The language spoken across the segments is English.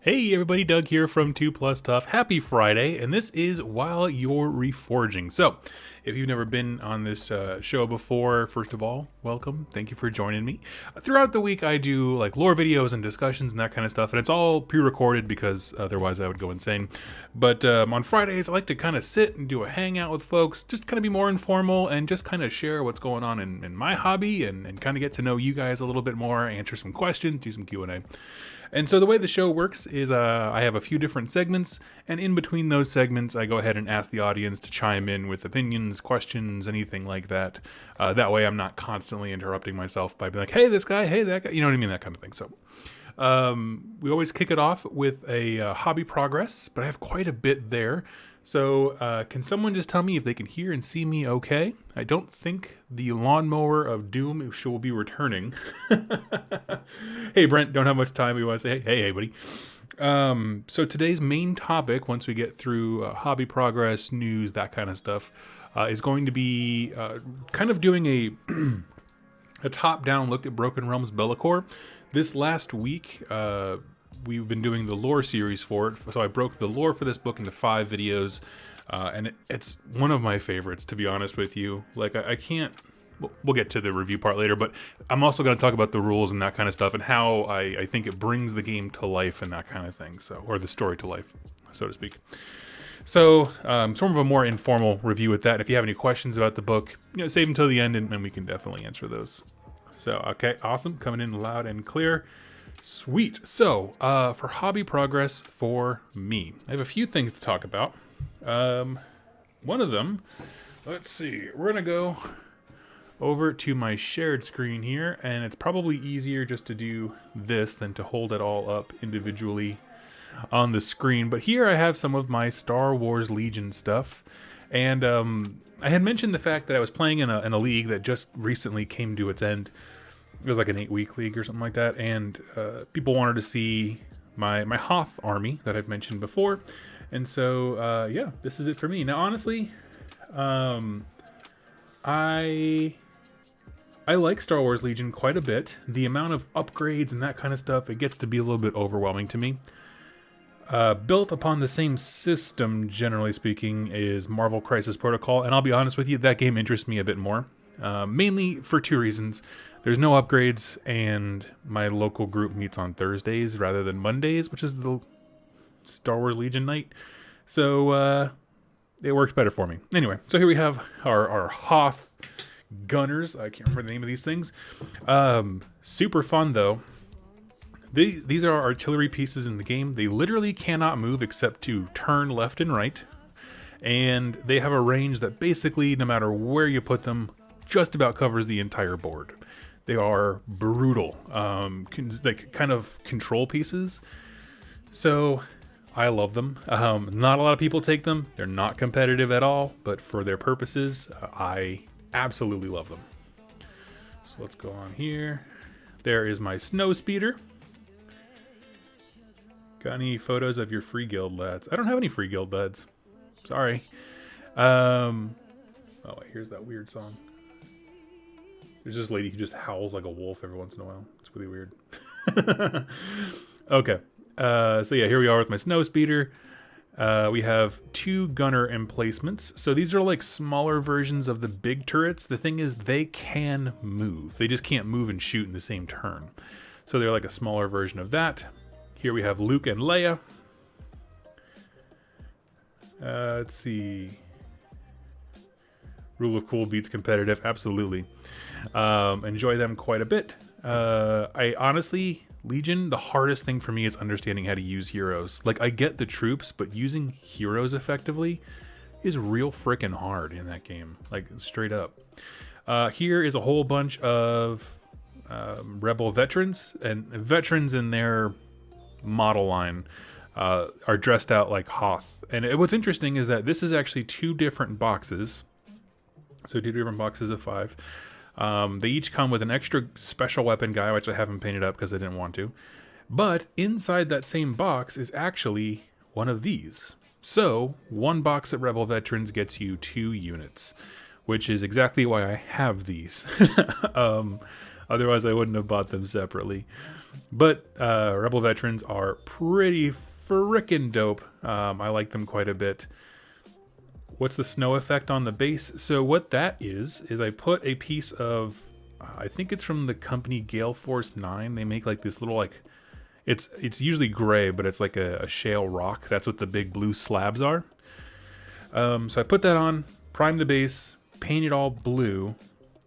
Hey everybody, Doug here from 2 Plus Tough. Happy Friday, and this is While You're Reforging. So, if you've never been on this show before, first of all, welcome. Thank you for joining me. Throughout the week, I do like lore videos and discussions and that kind of stuff, and it's all pre-recorded because otherwise I would go insane. But on Fridays, I like to kind of sit and do a hangout with folks, just kind of be more informal and just kind of share what's going on in my hobby and kind of get to know you guys a little bit more, answer some questions, do some Q&A. And so the way the show works is I have a few different segments, and in between those segments, I go ahead and ask the audience to chime in with opinions, questions, anything like that. That way I'm not constantly interrupting myself by being like, hey, this guy, hey, that guy, you know what I mean, that kind of thing. So we always kick it off with a hobby progress, but I have quite a bit there. So can someone just tell me if they can hear and see me okay? I don't think the lawnmower of doom will be returning. Hey, Brent, don't have much time. We want to say, hey, buddy. So today's main topic, once we get through hobby progress, news, that kind of stuff, is going to be kind of doing a top-down look at Broken Realms Belakor. This last week, we've been doing the lore series for it, so I broke the lore for this book into 5 videos, and it's one of my favorites, to be honest with you. Like, I can't... We'll get to the review part later, but I'm also going to talk about the rules and that kind of stuff and how I think it brings the game to life and that kind of thing, so, or the story to life, so to speak. So, sort of a more informal review with that. If you have any questions about the book, save them till the end, and we can definitely answer those. So, okay, awesome. Coming in loud and clear. Sweet. So, for hobby progress for me, I have a few things to talk about. One of them, let's see, we're going to go over to my shared screen here, and it's probably easier just to do this than to hold it all up individually on the screen. But here I have some of my Star Wars Legion stuff, and I had mentioned the fact that I was playing in a league that just recently came to its end. It was like an 8-week league or something like that, and people wanted to see my Hoth army that I've mentioned before, and so yeah, this is it for me. Now, honestly, I like Star Wars Legion quite a bit. The amount of upgrades and that kind of stuff, it gets to be a little bit overwhelming to me. Built upon the same system, generally speaking, is Marvel Crisis Protocol, and I'll be honest with you, that game interests me a bit more. Mainly for 2 reasons. There's no upgrades, and my local group meets on Thursdays rather than Mondays, which is the Star Wars Legion night. So, it works better for me. Anyway, so here we have our Hoth Gunners. I can't remember the name of these things. Super fun, though. These are artillery pieces in the game. They literally cannot move except to turn left and right. And they have a range that basically, no matter where you put them, just about covers the entire board. They are brutal, like kind of control pieces. So I love them. Not a lot of people take them. They're not competitive at all, but for their purposes, I absolutely love them. So let's go on here. There is my snow speeder. Got any photos of your free guild lads? I don't have any free guild lads. Sorry. Oh wait, here's that weird song. There's this lady who just howls like a wolf every once in a while. It's really weird. Okay. So yeah, here we are with my snow speeder. We have 2 gunner emplacements. So these are like smaller versions of the big turrets. The thing is, they can move. They just can't move and shoot in the same turn. So they're like a smaller version of that. Here we have Luke and Leia. Let's see. Rule of Cool beats competitive. Absolutely. Enjoy them quite a bit. I honestly, Legion, the hardest thing for me is understanding how to use heroes. Like, I get the troops, but using heroes effectively is real frickin' hard in that game. Like, straight up. Here is a whole bunch of Rebel veterans, and veterans in their model line are dressed out like Hoth. And what's interesting is that this is actually 2 different boxes. So 2 different boxes of 5. They each come with an extra special weapon guy, which I haven't painted up because I didn't want to. But inside that same box is actually one of these. So 1 box of Rebel Veterans gets you 2 units, which is exactly why I have these. Otherwise, I wouldn't have bought them separately. But Rebel Veterans are pretty frickin' dope. I like them quite a bit. What's the snow effect on the base? So what that is I put a piece of, I think it's from the company Gale Force 9. They make like this little like, it's usually gray, but it's like a shale rock. That's what the big blue slabs are. So I put that on, prime the base, paint it all blue,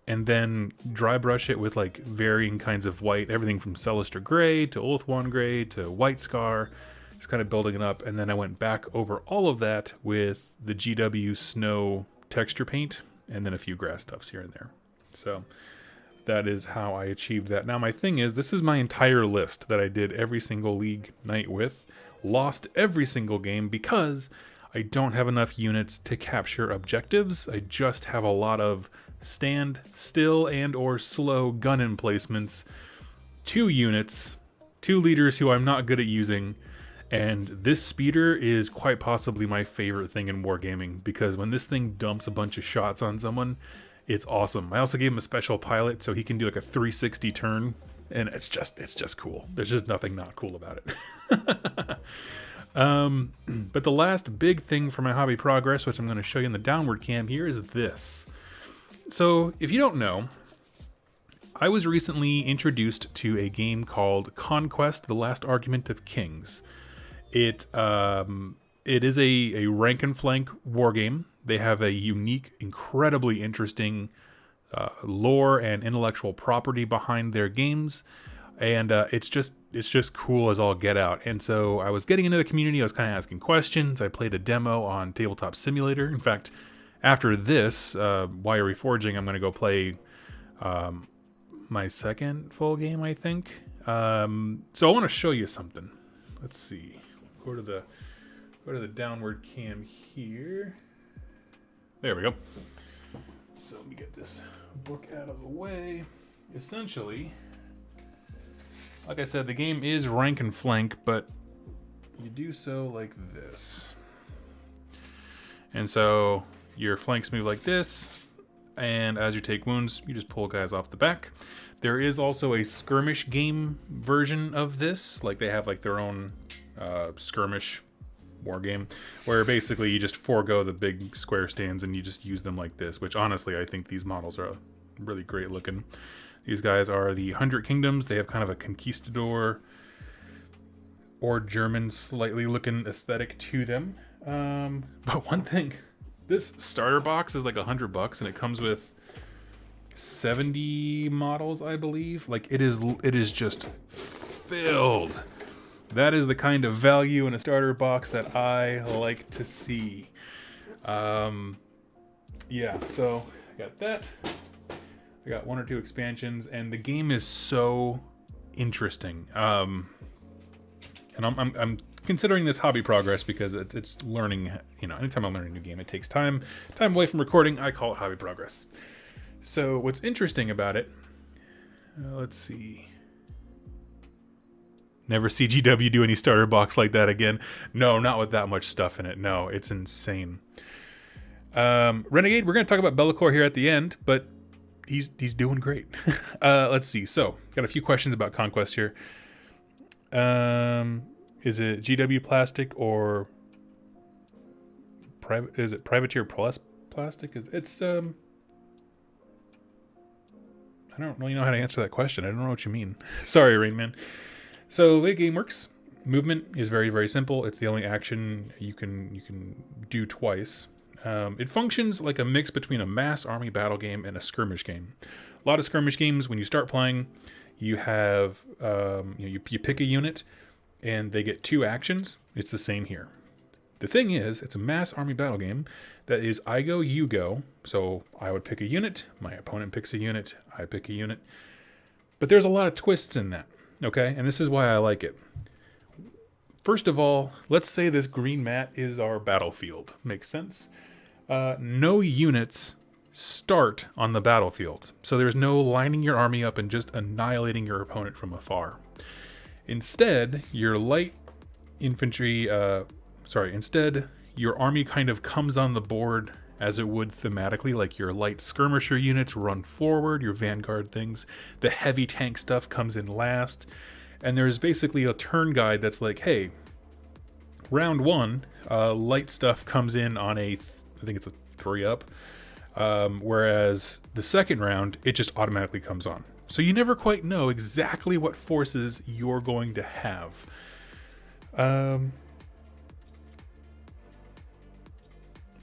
and then dry brush it with like varying kinds of white, everything from Celestar Gray to Ulthuan Gray to White Scar, just kind of building it up. And then I went back over all of that with the GW Snow texture paint and then a few grass tufts here and there. So that is how I achieved that. Now my thing is, this is my entire list that I did every single league night with. Lost every single game because I don't have enough units to capture objectives. I just have a lot of stand still and or slow gun emplacements, 2 units, 2 leaders who I'm not good at using, and this speeder is quite possibly my favorite thing in wargaming, because when this thing dumps a bunch of shots on someone, it's awesome. I also gave him a special pilot so he can do like a 360 turn, and it's just cool. There's just nothing not cool about it. But the last big thing for my hobby progress, which I'm going to show you in the downward cam here, is this. So if you don't know, I was recently introduced to a game called Conquest: The Last Argument of Kings. It is a rank and flank war game. They have a unique, incredibly interesting lore and intellectual property behind their games, and it's just cool as all get out. And so I was getting into the community. I was kind of asking questions. I played a demo on Tabletop Simulator. In fact, after this, WYR Reforging, I'm going to go play my second full game, I think. So I want to show you something. Let's see. Go to the downward cam here. There we go. So let me get this book out of the way. Essentially, like I said, the game is rank and flank, but you do so like this. And so your flanks move like this, and as you take wounds, you just pull guys off the back. There is also a skirmish game version of this. Like they have like their own skirmish war game, where basically you just forego the big square stands and you just use them like this, which honestly I think these models are really great looking. These guys are the 100 Kingdoms. They have kind of a conquistador or German slightly looking aesthetic to them. But one thing, this starter box is like $100 and it comes with 70 models, I believe. Like it is just filled. That is the kind of value in a starter box that I like to see. Yeah, so I got that. I got 1 or 2 expansions, and the game is so interesting. And I'm considering this hobby progress because it's learning. You know, anytime I learn a new game, it takes time away from recording. I call it hobby progress. So what's interesting about it? Let's see. Never see GW do any starter box like that again. No, not with that much stuff in it. No, it's insane. Renegade, we're going to talk about Belakor here at the end, but he's doing great. Let's see. So, got a few questions about Conquest here. Is it GW plastic or private? Is it privateer plus plastic? It's I don't really know how to answer that question. I don't know what you mean. Sorry, Rainman. So the way the game works, movement is very, very simple. It's the only action you can do twice. It functions like a mix between a mass army battle game and a skirmish game. A lot of skirmish games, when you start playing, you have you pick a unit and they get 2 actions. It's the same here. The thing is, it's a mass army battle game that is I go, you go. So I would pick a unit, my opponent picks a unit, I pick a unit. But there's a lot of twists in that. Okay, and this is why I like it. First of all, let's say this green mat is our battlefield. Makes sense? No units start on the battlefield. So there's no lining your army up and just annihilating your opponent from afar. Instead, your light infantry, instead your army kind of comes on the board as it would thematically, like your light skirmisher units run forward, your vanguard things. The heavy tank stuff comes in last. And there's basically a turn guide that's like, hey, round 1, light stuff comes in on I think it's a 3-up. Whereas the second round, it just automatically comes on. So you never quite know exactly what forces you're going to have.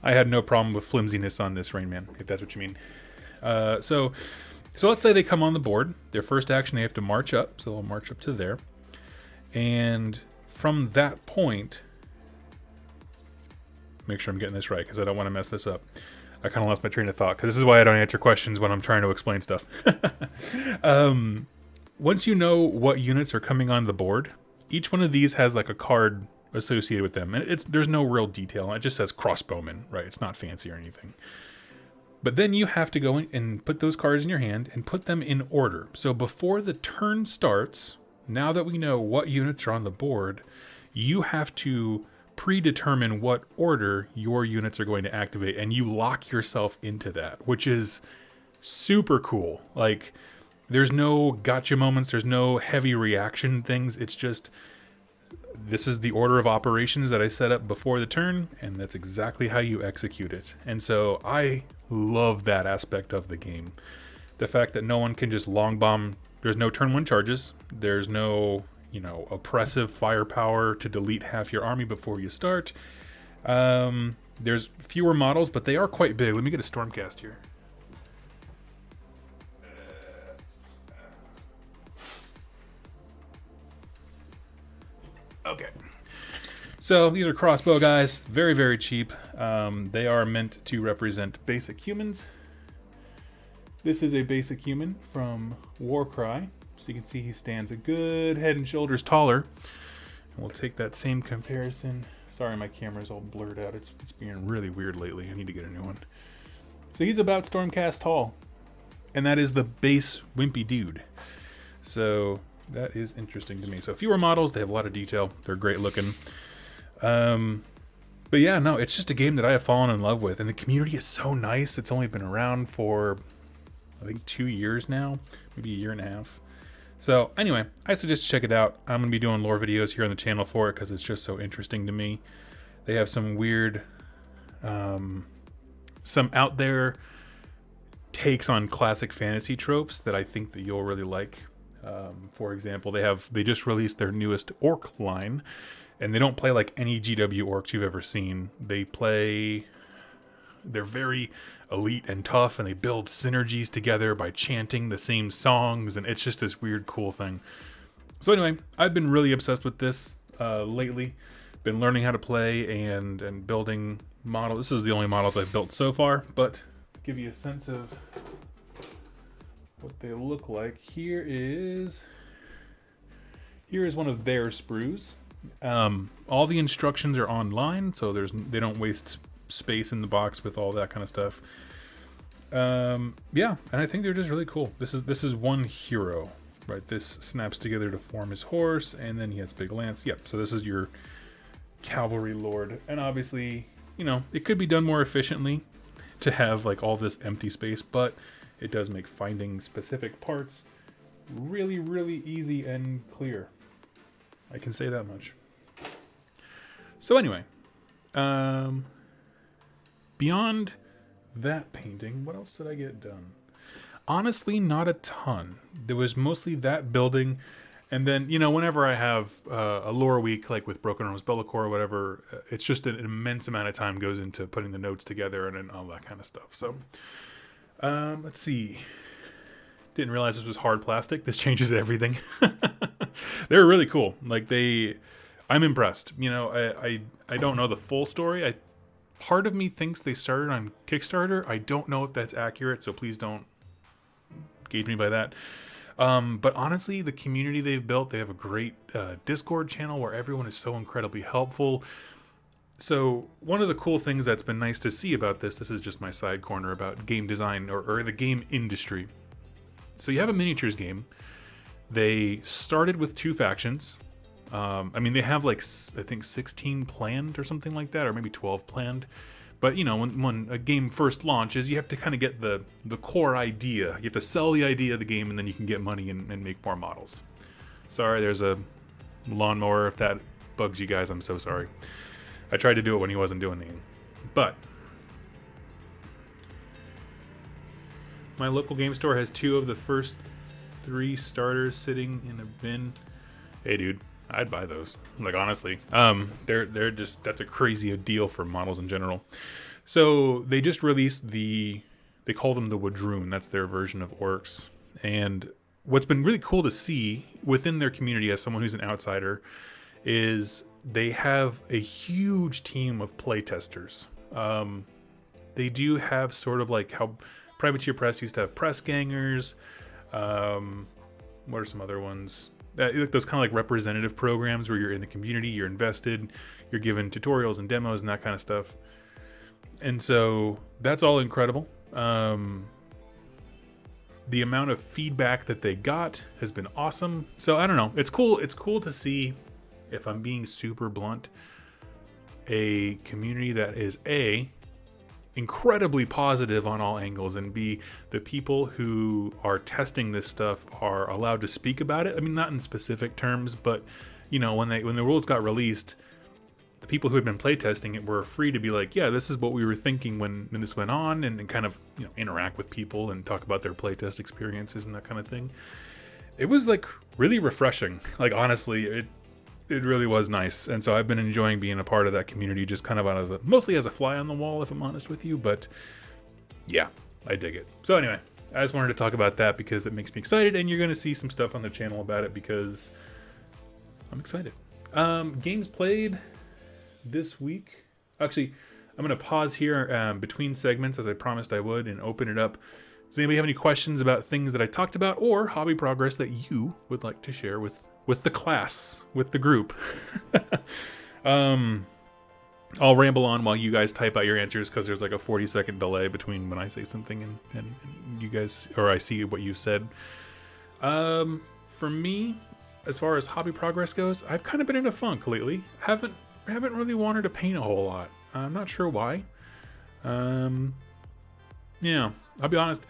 I had no problem with flimsiness on this Rain Man, if that's what you mean. So let's say they come on the board. Their first action, they have to march up. So they'll march up to there. And from that point, make sure I'm getting this right because I don't want to mess this up. I kind of lost my train of thought because this is why I don't answer questions when I'm trying to explain stuff. Once you know what units are coming on the board, each one of these has like a card associated with them. And there's no real detail. It just says crossbowman, right? It's not fancy or anything. But then you have to go in and put those cards in your hand and put them in order. So before the turn starts, now that we know what units are on the board, you have to predetermine what order your units are going to activate, and you lock yourself into that, which is super cool. Like, there's no gotcha moments, there's no heavy reaction things. It's just, this is the order of operations that I set up before the turn, and that's exactly how you execute it. And so I love that aspect of the game. The fact that no one can just long bomb. There's no turn 1 charges. There's no, oppressive firepower to delete half your army before you start. There's fewer models, but they are quite big. Let me get a Stormcast here. Okay. So these are crossbow guys. Very, very cheap. They are meant to represent basic humans. This is a basic human from Warcry. So you can see he stands a good head and shoulders taller. And we'll take that same comparison. Sorry, my camera's all blurred out. It's being really weird lately. I need to get a new one. So he's about Stormcast tall. And that is the base wimpy dude. So that is interesting to me. So fewer models. They have a lot of detail. They're great looking. But yeah, no, it's just a game that I have fallen in love with. And the community is so nice. It's only been around for, I think, 2 years now. Maybe a year and a half. So anyway, I suggest check it out. I'm going to be doing lore videos here on the channel for it because it's just so interesting to me. They have some weird, some out there takes on classic fantasy tropes that I think that you'll really like. For example, they just released their newest orc line, and they don't play like any GW orcs you've ever seen. They're very elite and tough, and they build synergies together by chanting the same songs, and it's just this weird, cool thing. So anyway, I've been really obsessed with this lately. Been learning how to play and building models. This is the only models I've built so far, but to give you a sense of what they look like, here is one of their sprues. All the instructions are online, so they don't waste space in the box with all that kind of stuff. Yeah, and I think they're just really cool. This is one hero, right? This snaps together to form his horse, and then he has a big lance. Yep, so this is your cavalry lord. And obviously, it could be done more efficiently to have like all this empty space, but it does make finding specific parts really, really easy and clear. I can say that much. So anyway, beyond that painting, what else did I get done? Honestly, not a ton. There was mostly that building, and then, whenever I have a lore week, like with Broken Realms Belakor or whatever, it's just an immense amount of time goes into putting the notes together and all that kind of stuff. So, let's see. Didn't realize this was hard plastic. This changes everything. They're really cool. Like, I'm impressed. I don't know the full story. Part of me thinks they started on Kickstarter. I don't know if that's accurate, so please don't gauge me by that. But honestly, the community they've built, they have a great Discord channel where everyone is so incredibly helpful. So one of the cool things that's been nice to see about this is just my side corner about game design or the game industry. So you have a miniatures game. They started with 2 factions. They have like, I think 16 planned or something like that, or maybe 12 planned. But, you know, when a game first launches, you have to kind of get the core idea. You have to sell the idea of the game, and then you can get money and make more models. Sorry, there's a lawnmower. If that bugs you guys, I'm so sorry. I tried to do it when he wasn't doing anything. But my local game store has 2 of the first 3 starters sitting in a bin. Hey, dude, I'd buy those. Like, honestly, they're just, that's a crazy deal for models in general. So they just released they call them the Wadroon. That's their version of orcs. And what's been really cool to see within their community, as someone who's an outsider, is they have a huge team of playtesters. They do have sort of like how Privateer Press used to have press gangers. What are some other ones? Those kind of like representative programs where you're in the community, you're invested, you're given tutorials and demos and that kind of stuff. And so that's all incredible. The amount of feedback that they got has been awesome. So I don't know. It's cool. It's cool to see, if I'm being super blunt, a community that is A, incredibly positive on all angles, and B, the people who are testing this stuff are allowed to speak about it. I mean, not in specific terms, but you know, when the rules got released, the people who had been playtesting it were free to be like, yeah, this is what we were thinking when this went on, and kind of, you know, interact with people and talk about their playtest experiences and that kind of thing. It was like really refreshing. Like, honestly, it really was nice. And so I've been enjoying being a part of that community, just kind of mostly as a fly on the wall, if I'm honest with you. But yeah, I dig it. So anyway, I just wanted to talk about that because it makes me excited, and you're going to see some stuff on the channel about it because I'm excited. Games played this week. Actually, I'm going to pause here between segments, as I promised I would, and open it up. Does anybody have any questions about things that I talked about or hobby progress that you would like to share with the class, with the group? I'll ramble on while you guys type out your answers, because there's like a 40-second delay between when I say something and you guys, or I see what you said. For me, as far as hobby progress goes, I've kind of been in a funk lately. Haven't really wanted to paint a whole lot. I'm not sure why. Yeah, I'll be honest.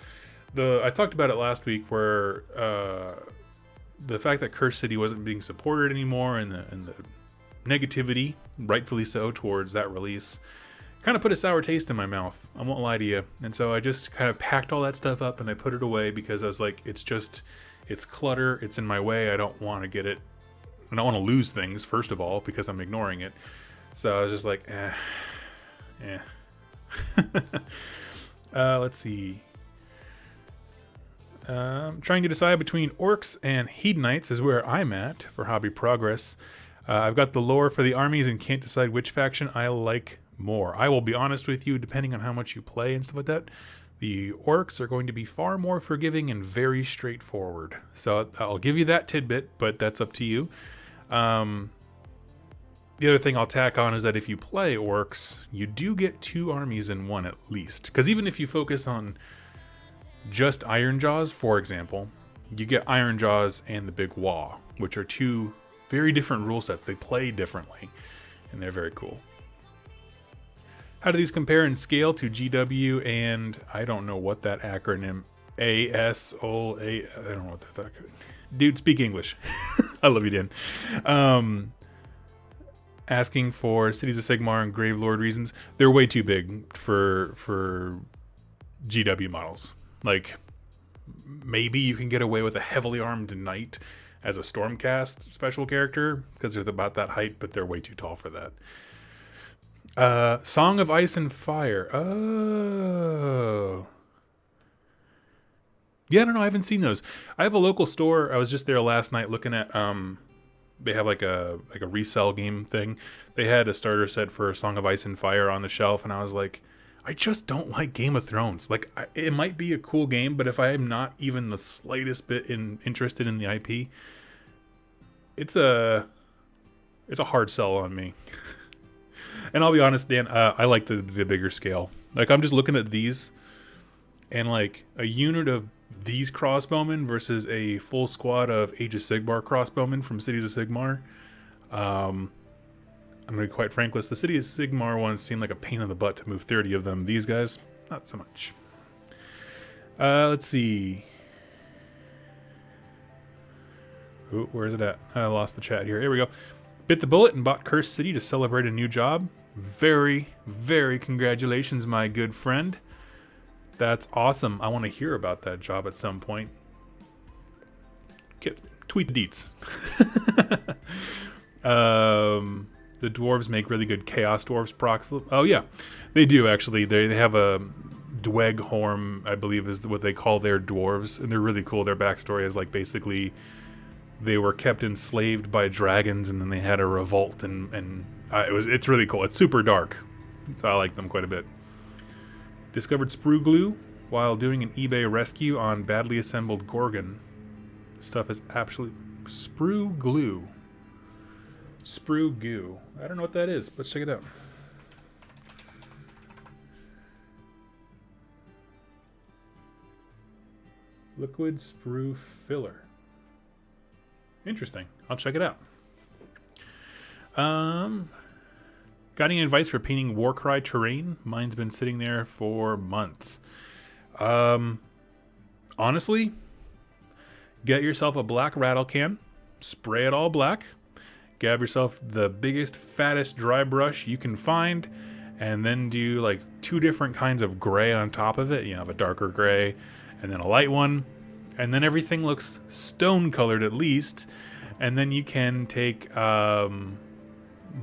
I talked about it last week, where the fact that Curse City wasn't being supported anymore, and the negativity, rightfully so, towards that release kind of put a sour taste in my mouth. I won't lie to you. And so I just kind of packed all that stuff up and I put it away, because I was like, it's clutter. It's in my way. I don't want to get it. I don't want to lose things, first of all, because I'm ignoring it. So I was just like, let's see. Trying to decide between orcs and hedonites is where I'm at for hobby progress. I've got the lore for the armies and can't decide which faction I like more. I will be honest with you, depending on how much you play and stuff like that, the orcs are going to be far more forgiving and very straightforward. So I'll give you that tidbit, but that's up to you. The other thing I'll tack on is that if you play orcs, you do get 2 armies in one at least. Because even if you focus on just Ironjaws, for example, you get Ironjaws and the Big Waw, which are 2 very different rule sets. They play differently, and they're very cool. How do these compare in scale to GW and I don't know what that acronym ASOA? I don't know what that. Dude, speak English. I love you, Dan. Asking for Cities of Sigmar and Gravelord reasons. They're way too big for GW models. Like, maybe you can get away with a heavily armed knight as a Stormcast special character, because they're about that height, but they're way too tall for that. Song of Ice and Fire. Oh. Yeah, I don't know. I haven't seen those. I have a local store. I was just there last night looking at, they have like a resell game thing. They had a starter set for Song of Ice and Fire on the shelf, and I was like, I just don't like Game of Thrones. Like, it might be a cool game, but if I am not even the slightest bit interested in the IP, it's a hard sell on me. And I'll be honest, Dan, I like the bigger scale. Like, I'm just looking at these, and like a unit of these crossbowmen versus a full squad of Age of Sigmar crossbowmen from Cities of Sigmar. I'm going to be quite frankless. The city of Sigmar ones seem like a pain in the butt to move 30 of them. These guys, not so much. Let's see. Ooh, where is it at? I lost the chat here. Here we go. Bit the bullet and bought Cursed City to celebrate a new job. Very, very congratulations, my good friend. That's awesome. I want to hear about that job at some point. Tweet the deets. The dwarves make really good Chaos Dwarves procs. Oh, yeah. They do, actually. They have a Dweghorn, I believe, is what they call their dwarves. And they're really cool. Their backstory is like basically they were kept enslaved by dragons and then they had a revolt. It's really cool. It's super dark. So I like them quite a bit. Discovered sprue glue while doing an eBay rescue on badly assembled Gorgon. Stuff is absolutely... Sprue glue. Sprue goo. I don't know what that is. Let's check it out. Liquid sprue filler. Interesting. I'll check it out. Got any advice for painting Warcry terrain? Mine's been sitting there for months. Honestly, get yourself a black rattle can, spray it all black, grab yourself the biggest, fattest dry brush you can find, and then do like 2 different kinds of gray on top of it. You have a darker gray and then a light one, and then everything looks stone colored at least. And then you can take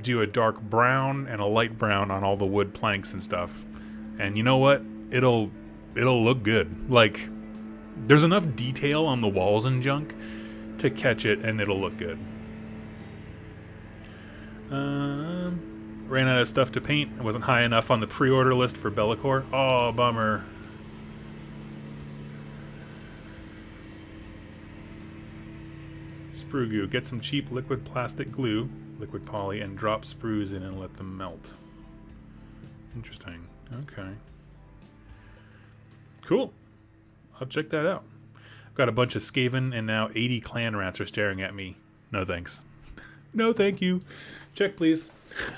do a dark brown and a light brown on all the wood planks and stuff, and you know what, it'll look good. Like, there's enough detail on the walls and junk to catch it, and it'll look good. Ran out of stuff to paint. It wasn't high enough on the pre-order list for Belakor. Oh, bummer. Sprue goo. Get some cheap liquid plastic glue, liquid poly, and drop sprues in and let them melt. Interesting. Okay. Cool. I'll check that out. I've got a bunch of Skaven, and now 80 clan rats are staring at me. No thanks. No thank you. Check, please.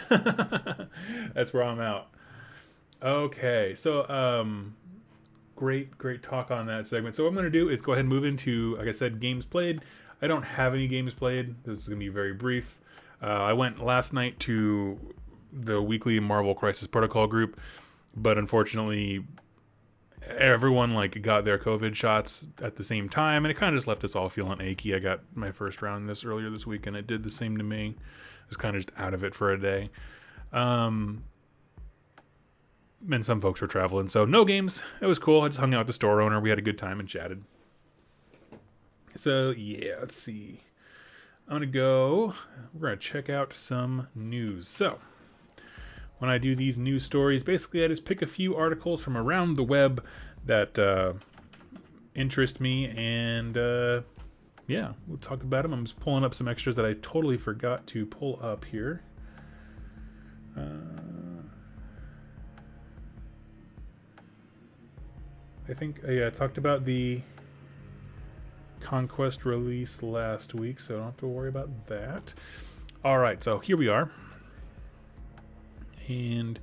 That's where I'm out. Okay, so great talk on that segment. So what I'm going to do is go ahead and move into, like I said, games played. I don't have any games played. This is going to be very brief. I went last night to the weekly Marvel Crisis Protocol group, but unfortunately everyone got their COVID shots at the same time, and it kind of just left us all feeling achy. I got my first round earlier this week, and it did the same to me. I was kind of just out of it for a day. And some folks were traveling, so no games. It was cool. I just hung out with the store owner. We had a good time and chatted. So yeah, let's see. We're going to check out some news. So when I do these news stories, basically I just pick a few articles from around the web that interest me, and yeah, we'll talk about them. I'm just pulling up some extras that I totally forgot to pull up here. I think I talked about the Conquest release last week, so I don't have to worry about that. All right, so here we are. And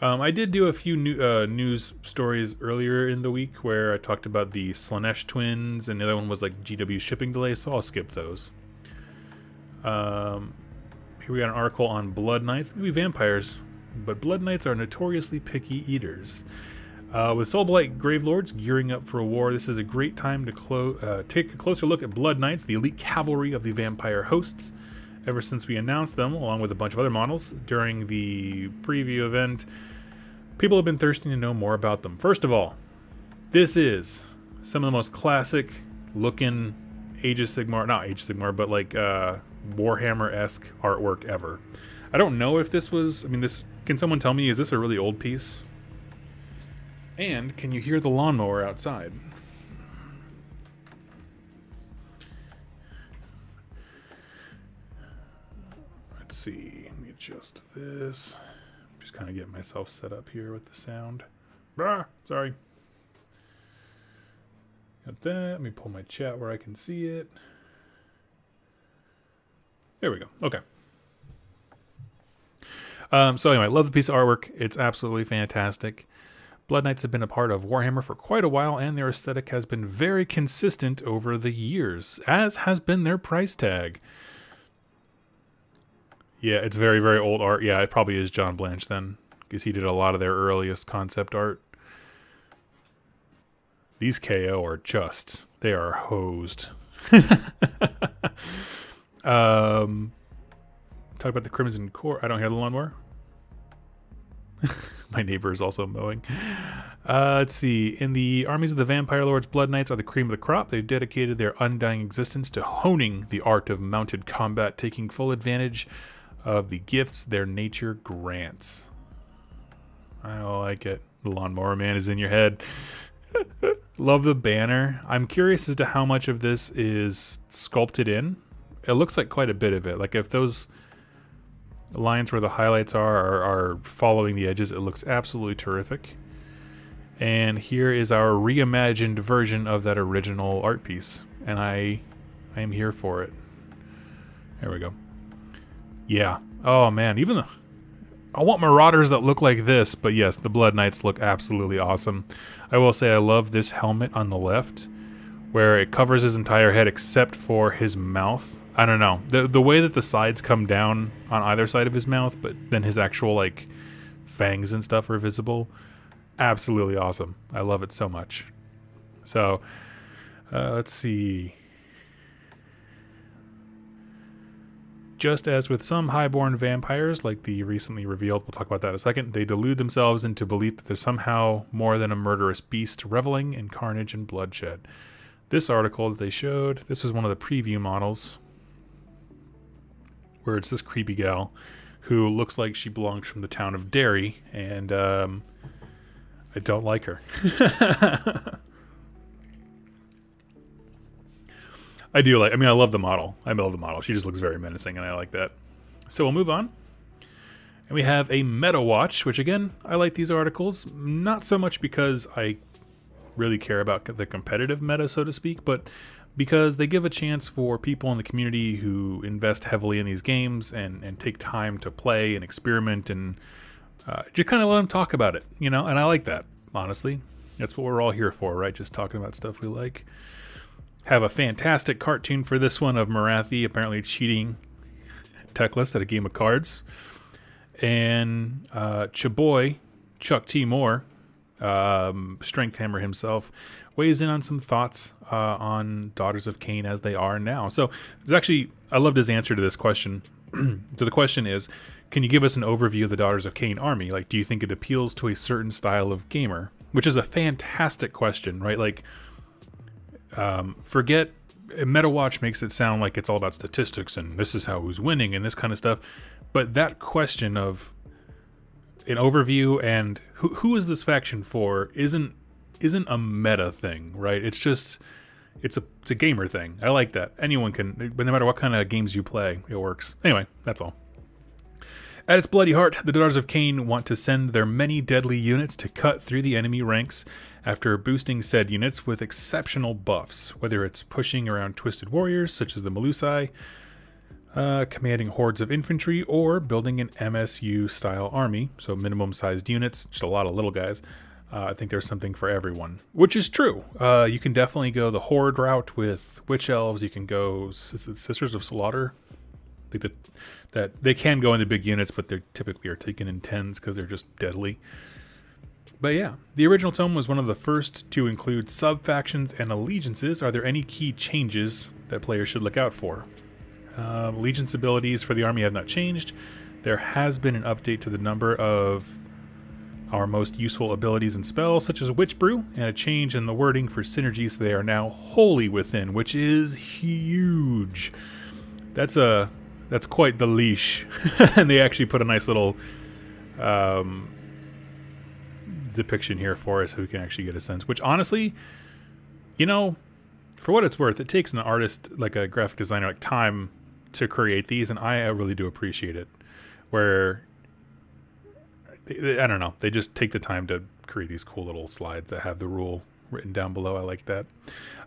I did do a few news stories earlier in the week where I talked about the Slanesh twins, and the other one was GW shipping delays, so I'll skip those. Here we got an article on Blood Knights. They be vampires, but Blood Knights are notoriously picky eaters. With Soulblight Gravelords gearing up for a war, this is a great time to take a closer look at Blood Knights, the elite cavalry of the vampire hosts. Ever since we announced them, along with a bunch of other models, during the preview event, people have been thirsting to know more about them. First of all, this is some of the most classic looking Age of Sigmar, not Age of Sigmar, but Warhammer-esque artwork ever. I don't know if this was, can someone tell me, is this a really old piece? And can you hear the lawnmower outside? Let's see. Let me adjust this. Just kind of get myself set up here with the sound. Sorry. Got that. Let me pull my chat where I can see it. There we go. Okay. So anyway, love the piece of artwork. It's absolutely fantastic. Blood Knights have been a part of Warhammer for quite a while, and their aesthetic has been very consistent over the years, as has been their price tag. Yeah, it's very, very old art. Yeah, it probably is John Blanche then, because he did a lot of their earliest concept art. These KO are just, they are hosed. Talk about the Crimson Core. I don't hear the lawnmower. My neighbor is also mowing. Let's see. In the armies of the Vampire Lords, Blood Knights are the cream of the crop. They've dedicated their undying existence to honing the art of mounted combat, taking full advantage of the gifts their nature grants. I like it. The lawnmower man is in your head. Love the banner. I'm curious as to how much of this is sculpted in. It looks like quite a bit of it. Like if those lines where the highlights are following the edges, it looks absolutely terrific. And here is our reimagined version of that original art piece, and I am here for it. There we go. Yeah. Oh man, I want Marauders that look like this, but yes, the Blood Knights look absolutely awesome. I will say I love this helmet on the left, where it covers his entire head except for his mouth. I don't know. The way that the sides come down on either side of his mouth, but then his actual, like, fangs and stuff are visible. Absolutely awesome. I love it so much. So, let's see. Just as with some highborn vampires, like the recently revealed, we'll talk about that in a second, they delude themselves into belief that they're somehow more than a murderous beast reveling in carnage and bloodshed. This article that they showed, this was one of the preview models, where it's this creepy gal who looks like she belongs from the town of Derry, and I don't like her. I love the model. I love the model. She just looks very menacing, and I like that. So we'll move on. And we have a meta watch, which again, I like these articles. Not so much because I really care about the competitive meta, so to speak, but because they give a chance for people in the community who invest heavily in these games and take time to play and experiment and just kind of let them talk about it, you know? And I like that, honestly. That's what we're all here for, right? Just talking about stuff we like. Have a fantastic cartoon for this one of Marathi apparently cheating Teclis at a game of cards. And Chaboy, Chuck T. Moore, Strength Hammer himself, weighs in on some thoughts on Daughters of Khaine as they are now. So there's actually, I loved his answer to this question. So the question is, can you give us an overview of the Daughters of Khaine army? Like, do you think it appeals to a certain style of gamer? Which is a fantastic question, right? Like, forget, MetaWatch makes it sound like it's all about statistics and this is how who's winning and this kind of stuff. But that question of an overview and who is this faction for isn't a meta thing, right? It's just it's a gamer thing. I like that. Anyone can, but no matter what kind of games you play, it works. Anyway, that's all. At its bloody heart, the Daughters of Khaine want to send their many deadly units to cut through the enemy ranks after boosting said units with exceptional buffs, whether it's pushing around twisted warriors such as the Melusai, commanding hordes of infantry, or building an MSU-style army, so minimum-sized units, just a lot of little guys. I think there's something for everyone, which is true. You can definitely go the horde route with witch elves. You can go Sisters of Slaughter. I think that they can go into big units, but they typically are taken in tens because they're just deadly. But yeah, the original tome was one of the first to include sub-factions and allegiances. Are there any key changes that players should look out for? Allegiance abilities for the army have not changed. There has been an update to the number of our most useful abilities and spells, such as Witch Brew, and a change in the wording for synergies. They are now wholly within, which is huge. That's quite the leash. And they actually put a nice little depiction here for us so we can actually get a sense, which honestly, you know, for what it's worth, it takes an artist, like a graphic designer, like time to create these, and I really do appreciate it, where I don't know, they just take the time to create these cool little slides that have the rule written down below. I like that.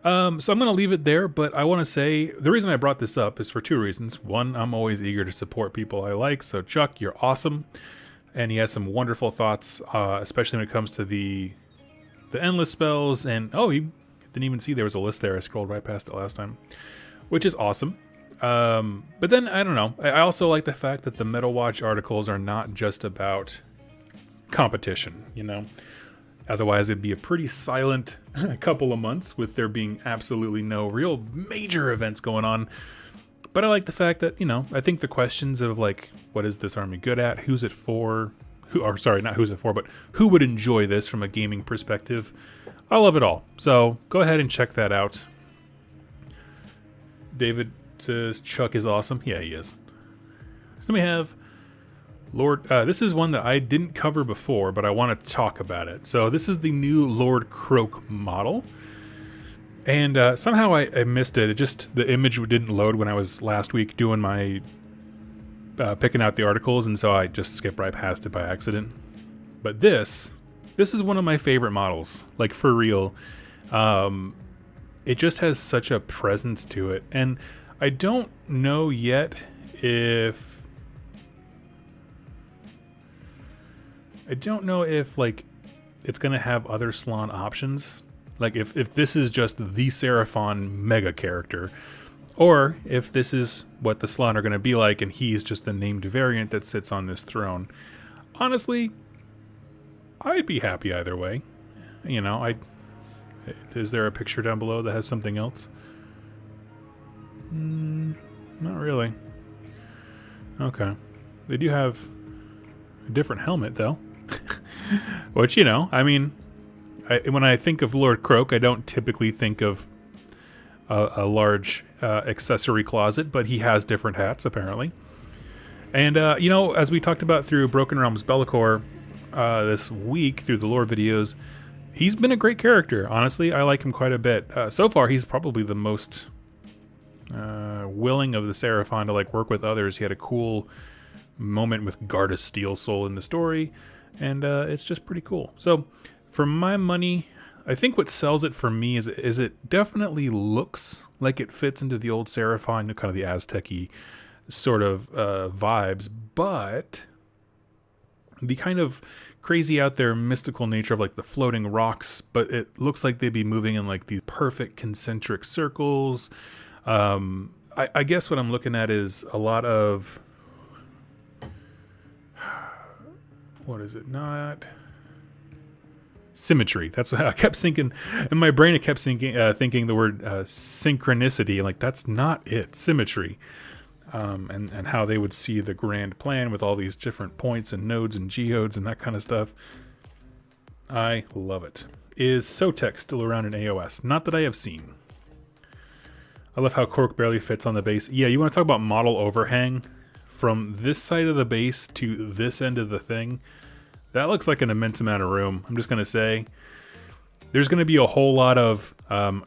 So I'm going to leave it there, but I want to say the reason I brought this up is for two reasons. One, I'm always eager to support people I like. So Chuck, you're awesome. And he has some wonderful thoughts, especially when it comes to the endless spells. And oh, he didn't even see there was a list there. I scrolled right past it last time, which is awesome. But then, I don't know. I also like the fact that the Metal Watch articles are not just about competition, you know? Otherwise, it'd be a pretty silent couple of months with there being absolutely no real major events going on. But I like the fact that, you know, I think the questions of like, what is this army good at? Who's it for? Not who's it for, but who would enjoy this from a gaming perspective? I love it all. So go ahead and check that out. David says Chuck is awesome. Yeah, he is. So we have Lord, this is one that I didn't cover before, but I want to talk about it. So this is the new Lord Kroak model. And somehow I missed it. The image didn't load when I was last week doing my picking out the articles, and so I just skipped right past it by accident. But this is one of my favorite models, like for real. It just has such a presence to it. And I don't know yet if like it's gonna have other Slann options, like if this is just the Seraphon mega character, or if this is what the Slann are gonna be like and he's just the named variant that sits on this throne. Honestly, I'd be happy either way. You know, is there a picture down below that has something else? Not really. Okay, they do have a different helmet though. Which, you know, I mean, when I think of Lord Kroak, I don't typically think of a large accessory closet, but he has different hats, apparently. And, you know, as we talked about through Broken Realms Belakor this week, through the lore videos, he's been a great character. Honestly, I like him quite a bit. So far, he's probably the most willing of the Seraphon to, like, work with others. He had a cool moment with Gardus Steel Soul in the story, and it's just pretty cool. So for my money, I think what sells it for me is it definitely looks like it fits into the old Seraphon, kind of the Aztec-y sort of vibes, but the kind of crazy out there mystical nature of like the floating rocks, but it looks like they'd be moving in like these perfect concentric circles. I guess what I'm looking at is a lot of, what is it? Not symmetry. That's what I kept thinking in my brain. I kept thinking the word synchronicity. Like, that's not it. Symmetry. And how they would see the grand plan with all these different points and nodes and geodes and that kind of stuff. I love it. Is Sotek still around in AOS? Not that I have seen. I love how Kroak barely fits on the base. Yeah, you want to talk about model overhang? From this side of the base to this end of the thing, that looks like an immense amount of room. I'm just going to say, there's going to be a whole lot of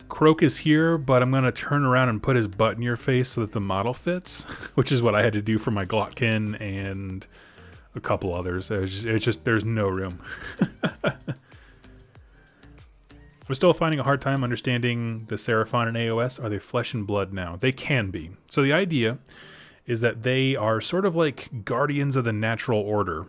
Kroak is here, but I'm going to turn around and put his butt in your face so that the model fits, which is what I had to do for my Glotkin and a couple others. It's just there's no room. I'm still finding a hard time understanding the Seraphon and AOS. Are they flesh and blood now? They can be. So the idea is that they are sort of like guardians of the natural order.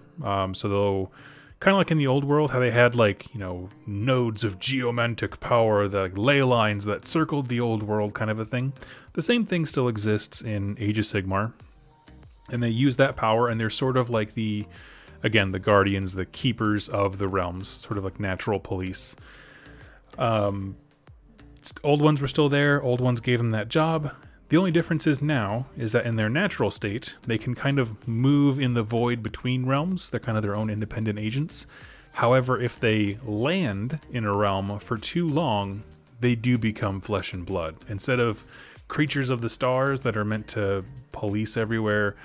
So they'll, kind of like in the old world, how they had like, you know, nodes of geomantic power, the ley lines that circled the old world kind of a thing. The same thing still exists in Age of Sigmar. And they use that power, and they're sort of like the guardians, the keepers of the realms, sort of like natural police. Old ones were still there. Old ones gave them that job. The only difference is now is that in their natural state, they can kind of move in the void between realms. They're kind of their own independent agents. However, if they land in a realm for too long, they do become flesh and blood. Instead of creatures of the stars that are meant to police everywhere,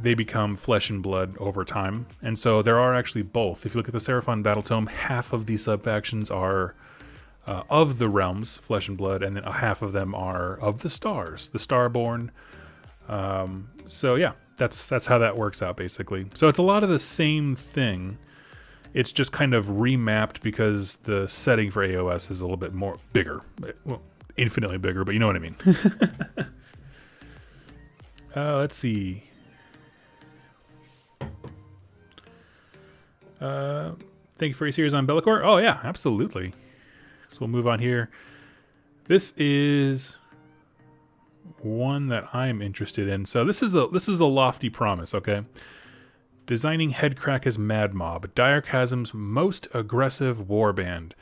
they become flesh and blood over time. And so there are actually both. If you look at the Seraphon Battle Tome, half of these sub-factions are of the realms, flesh and blood, and then half of them are of the stars, the Starborn. So yeah, that's how that works out basically. So it's a lot of the same thing. It's just kind of remapped because the setting for AOS is a little bit more bigger. Well, infinitely bigger, but you know what I mean. Let's see. Thank you for your series on Belakor. Oh yeah, absolutely. So we'll move on here. This is one that I'm interested in. So this is a lofty promise, okay? Designing Headcrack as Mad Mob, Dire Chasm's most aggressive warband.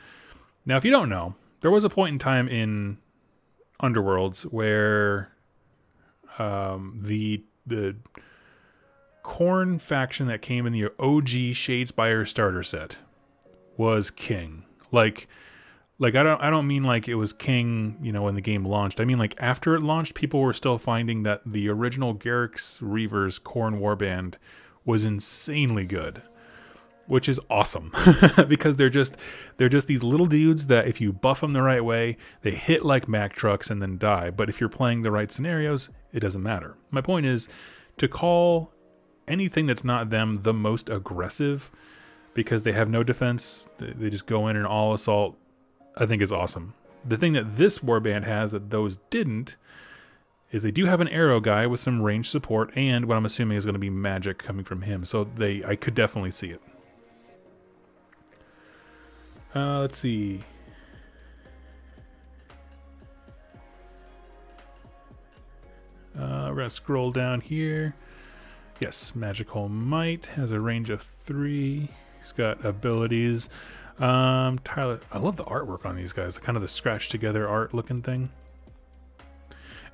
Now, if you don't know, there was a point in time in Underworlds where the Khorne faction that came in the OG Shadespire starter set was king. Like I don't mean like it was king, you know, when the game launched. I mean like after it launched, people were still finding that the original Garrix Reavers Khorne warband was insanely good, which is awesome because they're just these little dudes that if you buff them the right way, they hit like Mack trucks and then die. But if you're playing the right scenarios, it doesn't matter. My point is to call anything that's not them the most aggressive because they have no defense, they just go in and all assault, I think is awesome. The thing that this warband has that those didn't is they do have an arrow guy with some range support and what I'm assuming is going to be magic coming from him. So I could definitely see it. Let's see. We're going to scroll down here. Yes, Magical Might has a range of 3. He's got abilities. Tyler, I love the artwork on these guys. Kind of the scratched together art looking thing.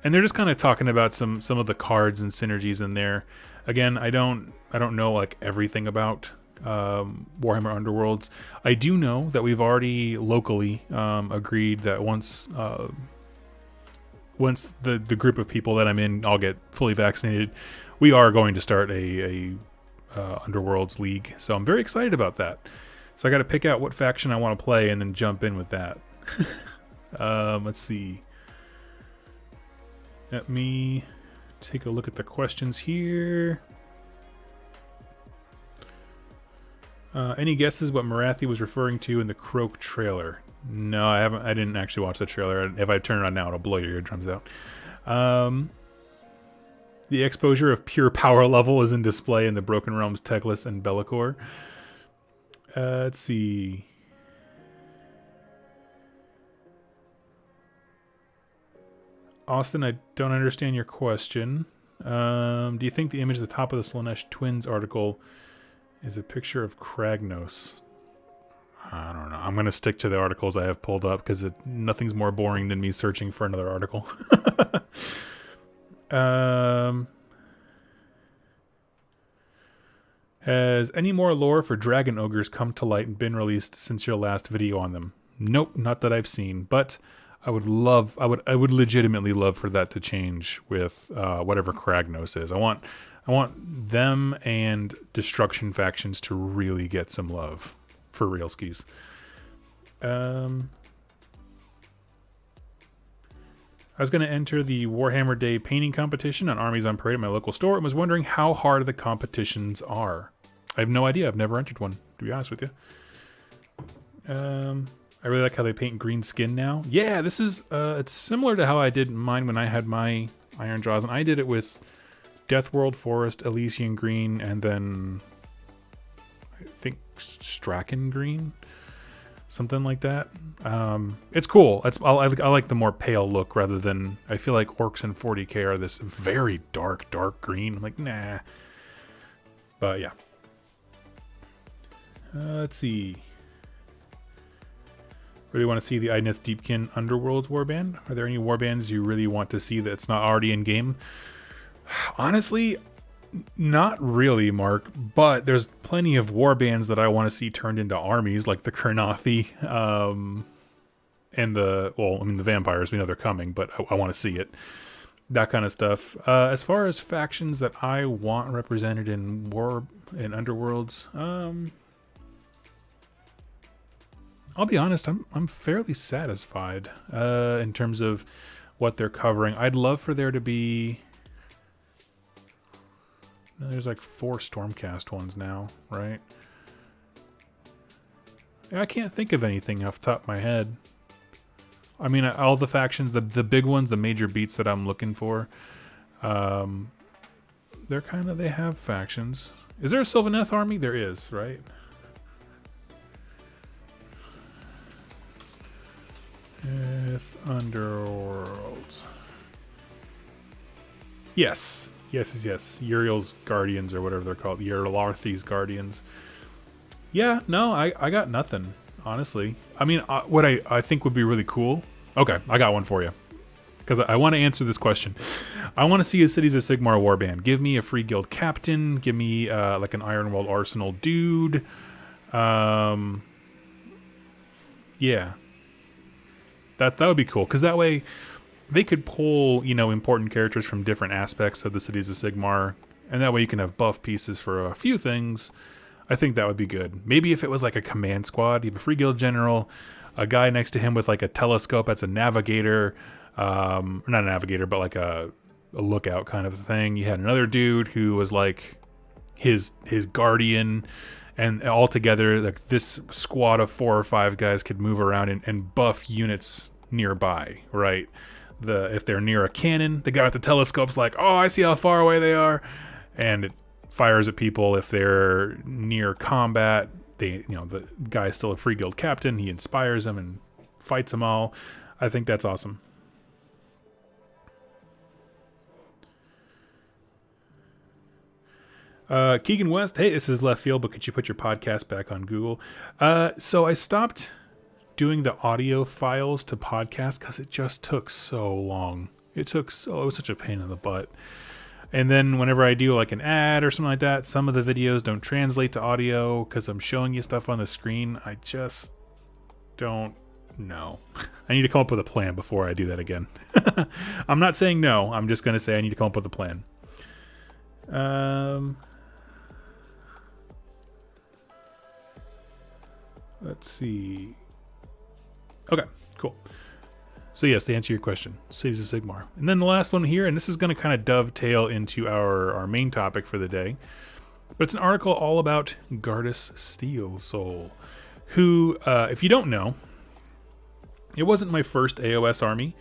And they're just kind of talking about some of the cards and synergies in there. Again, I don't know like everything about Warhammer Underworlds. I do know that we've already locally agreed that once the group of people that I'm in all get fully vaccinated, we are going to start a Underworlds league. So I'm very excited about that. So I got to pick out what faction I want to play and then jump in with that. Let's see. Let me take a look at the questions here. Any guesses what Marathi was referring to in the Kroak trailer? No, I haven't. I didn't actually watch the trailer. If I turn it on now, it'll blow your eardrums out. The exposure of pure power level is in display in the Broken Realms tech list and Belakor. Let's see. Austin, I don't understand your question. Do you think the image at the top of the Slaanesh Twins article is a picture of Kragnos? I don't know. I'm going to stick to the articles I have pulled up because nothing's more boring than me searching for another article. Has any more lore for Dragon Ogres come to light and been released since your last video on them? Nope, not that I've seen, but I would legitimately love for that to change with whatever Kragnos is. I want them and Destruction factions to really get some love for real skis. I was going to enter the Warhammer Day painting competition on Armies on Parade at my local store and was wondering how hard the competitions are. I have no idea. I've never entered one, to be honest with you. I really like how they paint green skin now. Yeah, this is it's similar to how I did mine when I had my Iron Jaws, and I did it with Deathworld Forest, Elysian Green, and then I think Strachan Green, something like that. It's cool. I like the more pale look rather than, I feel like Orcs in 40k are this very dark green. I'm like, nah. But yeah. Let's see. Really want to see the Idneth Deepkin Underworlds warband? Are there any warbands you really want to see that's not already in game? Honestly, not really, Mark. But there's plenty of warbands that I want to see turned into armies, like the Kurnothi, and the vampires. We know they're coming, but I want to see it. That kind of stuff. As far as factions that I want represented in Underworlds, I'll be honest, I'm fairly satisfied in terms of what they're covering. I'd love for there to be... There's like 4 Stormcast ones now, right? I can't think of anything off the top of my head. I mean, all the factions, the big ones, the major beats that I'm looking for, they have factions. Is there a Sylvaneth army? There is, right? Underworlds. Yes. Uriel's Guardians, or whatever they're called. Urilarthi's Guardians. Yeah, no, I got nothing, honestly. I mean, what I think would be really cool... Okay, I got one for you. Because I want to answer this question. I want to see a Cities of Sigmar warband. Give me a free guild captain. Give me like an Ironwall Arsenal dude. Yeah. That would be cool. Because that way they could pull, important characters from different aspects of the Cities of Sigmar. And that way you can have buff pieces for a few things. I think that would be good. Maybe if it was like a command squad. You have a free guild general. A guy next to him with like a telescope that's a navigator. Not a navigator, but like a lookout kind of thing. You had another dude who was like his guardian, and all together, like this squad of 4 or 5 guys could move around and buff units nearby, right? If they're near a cannon, the guy with the telescope's like, oh, I see how far away they are, and it fires at people. If they're near combat, the guy's still a free guild captain. He inspires them and fights them all. I think that's awesome. Keegan West, hey, this is left field, but could you put your podcast back on Google? So I stopped doing the audio files to podcast because it just took so long. It was such a pain in the butt. And then whenever I do like an ad or something like that, some of the videos don't translate to audio because I'm showing you stuff on the screen. I just don't know. I need to come up with a plan before I do that again. I'm not saying no. I'm just going to say I need to come up with a plan. Let's see. Okay, cool. So yes, to answer your question, Cities of Sigmar. And then the last one here, and this is going to kind of dovetail into our main topic for the day, but it's an article all about Gardus Steel Soul, who, if you don't know, it wasn't my first AOS army,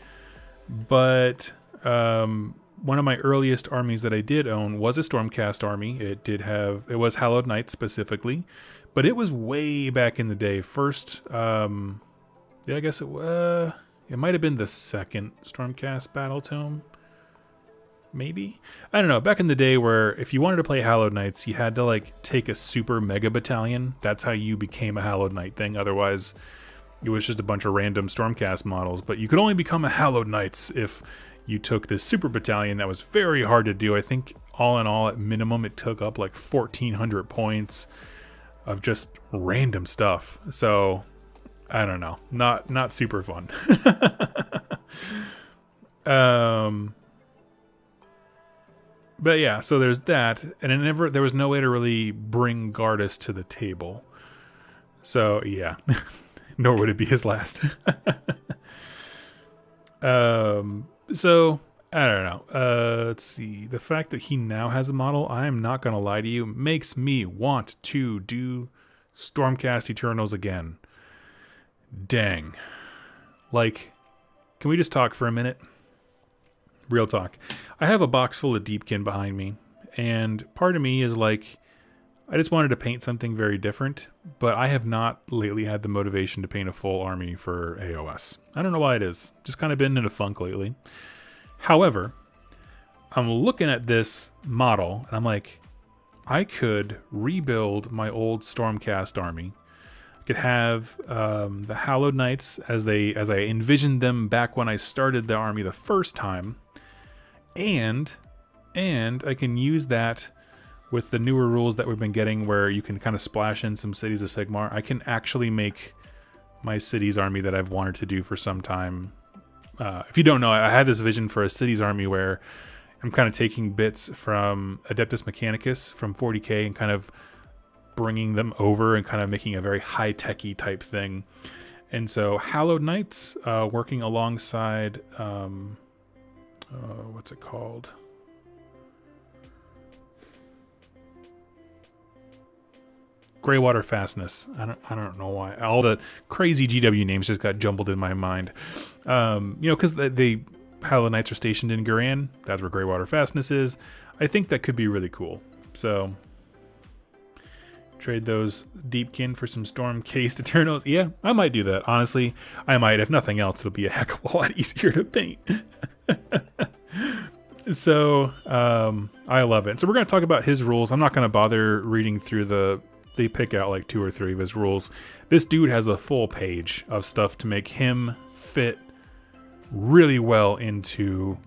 but one of my earliest armies that I did own was a Stormcast army. It was Hallowed Knights specifically, but it was way back in the day. First, I guess it might have been the second Stormcast Battle Tome. Maybe? I don't know. Back in the day where if you wanted to play Hallowed Knights, you had to like take a super mega battalion. That's how you became a Hallowed Knight thing. Otherwise, it was just a bunch of random Stormcast models. But you could only become a Hallowed Knights if you took this super battalion. That was very hard to do. I think all in all, at minimum, it took up like 1,400 points of just random stuff. So... I don't know. Not super fun. But yeah, so there's that, and there was no way to really bring Gardus to the table. So yeah, nor would it be his last. So I don't know. Let's see. The fact that he now has a model, I am not gonna lie to you, makes me want to do Stormcast Eternals again. Dang. Like, can we just talk for a minute? Real talk. I have a box full of Deepkin behind me, and part of me is like, I just wanted to paint something very different, but I have not lately had the motivation to paint a full army for AOS. I don't know why it is. Just kind of been in a funk lately. However, I'm looking at this model, and I'm like, I could rebuild my old Stormcast army. Could have the Hallowed Knights as I envisioned them back when I started the army the first time, and I can use that with the newer rules that we've been getting, where you can kind of splash in some Cities of Sigmar. I can actually make my Cities army that I've wanted to do for some time. If you don't know, I had this vision for a Cities army where I'm kind of taking bits from Adeptus Mechanicus from 40k and kind of bringing them over and kind of making a very high-techy type thing. And so Hallowed Knights, working alongside, what's it called? Greywater Fastness. I don't know why. All the crazy GW names just got jumbled in my mind. Because they Hallowed Knights are stationed in Guran. That's where Greywater Fastness is. I think that could be really cool. So trade those Deepkin for some Storm-cased Eternals. Yeah, I might do that. Honestly, I might. If nothing else, it'll be a heck of a lot easier to paint. So I love it. So we're going to talk about his rules. I'm not going to bother reading through they pick out like 2 or 3 of his rules. This dude has a full page of stuff to make him fit really well into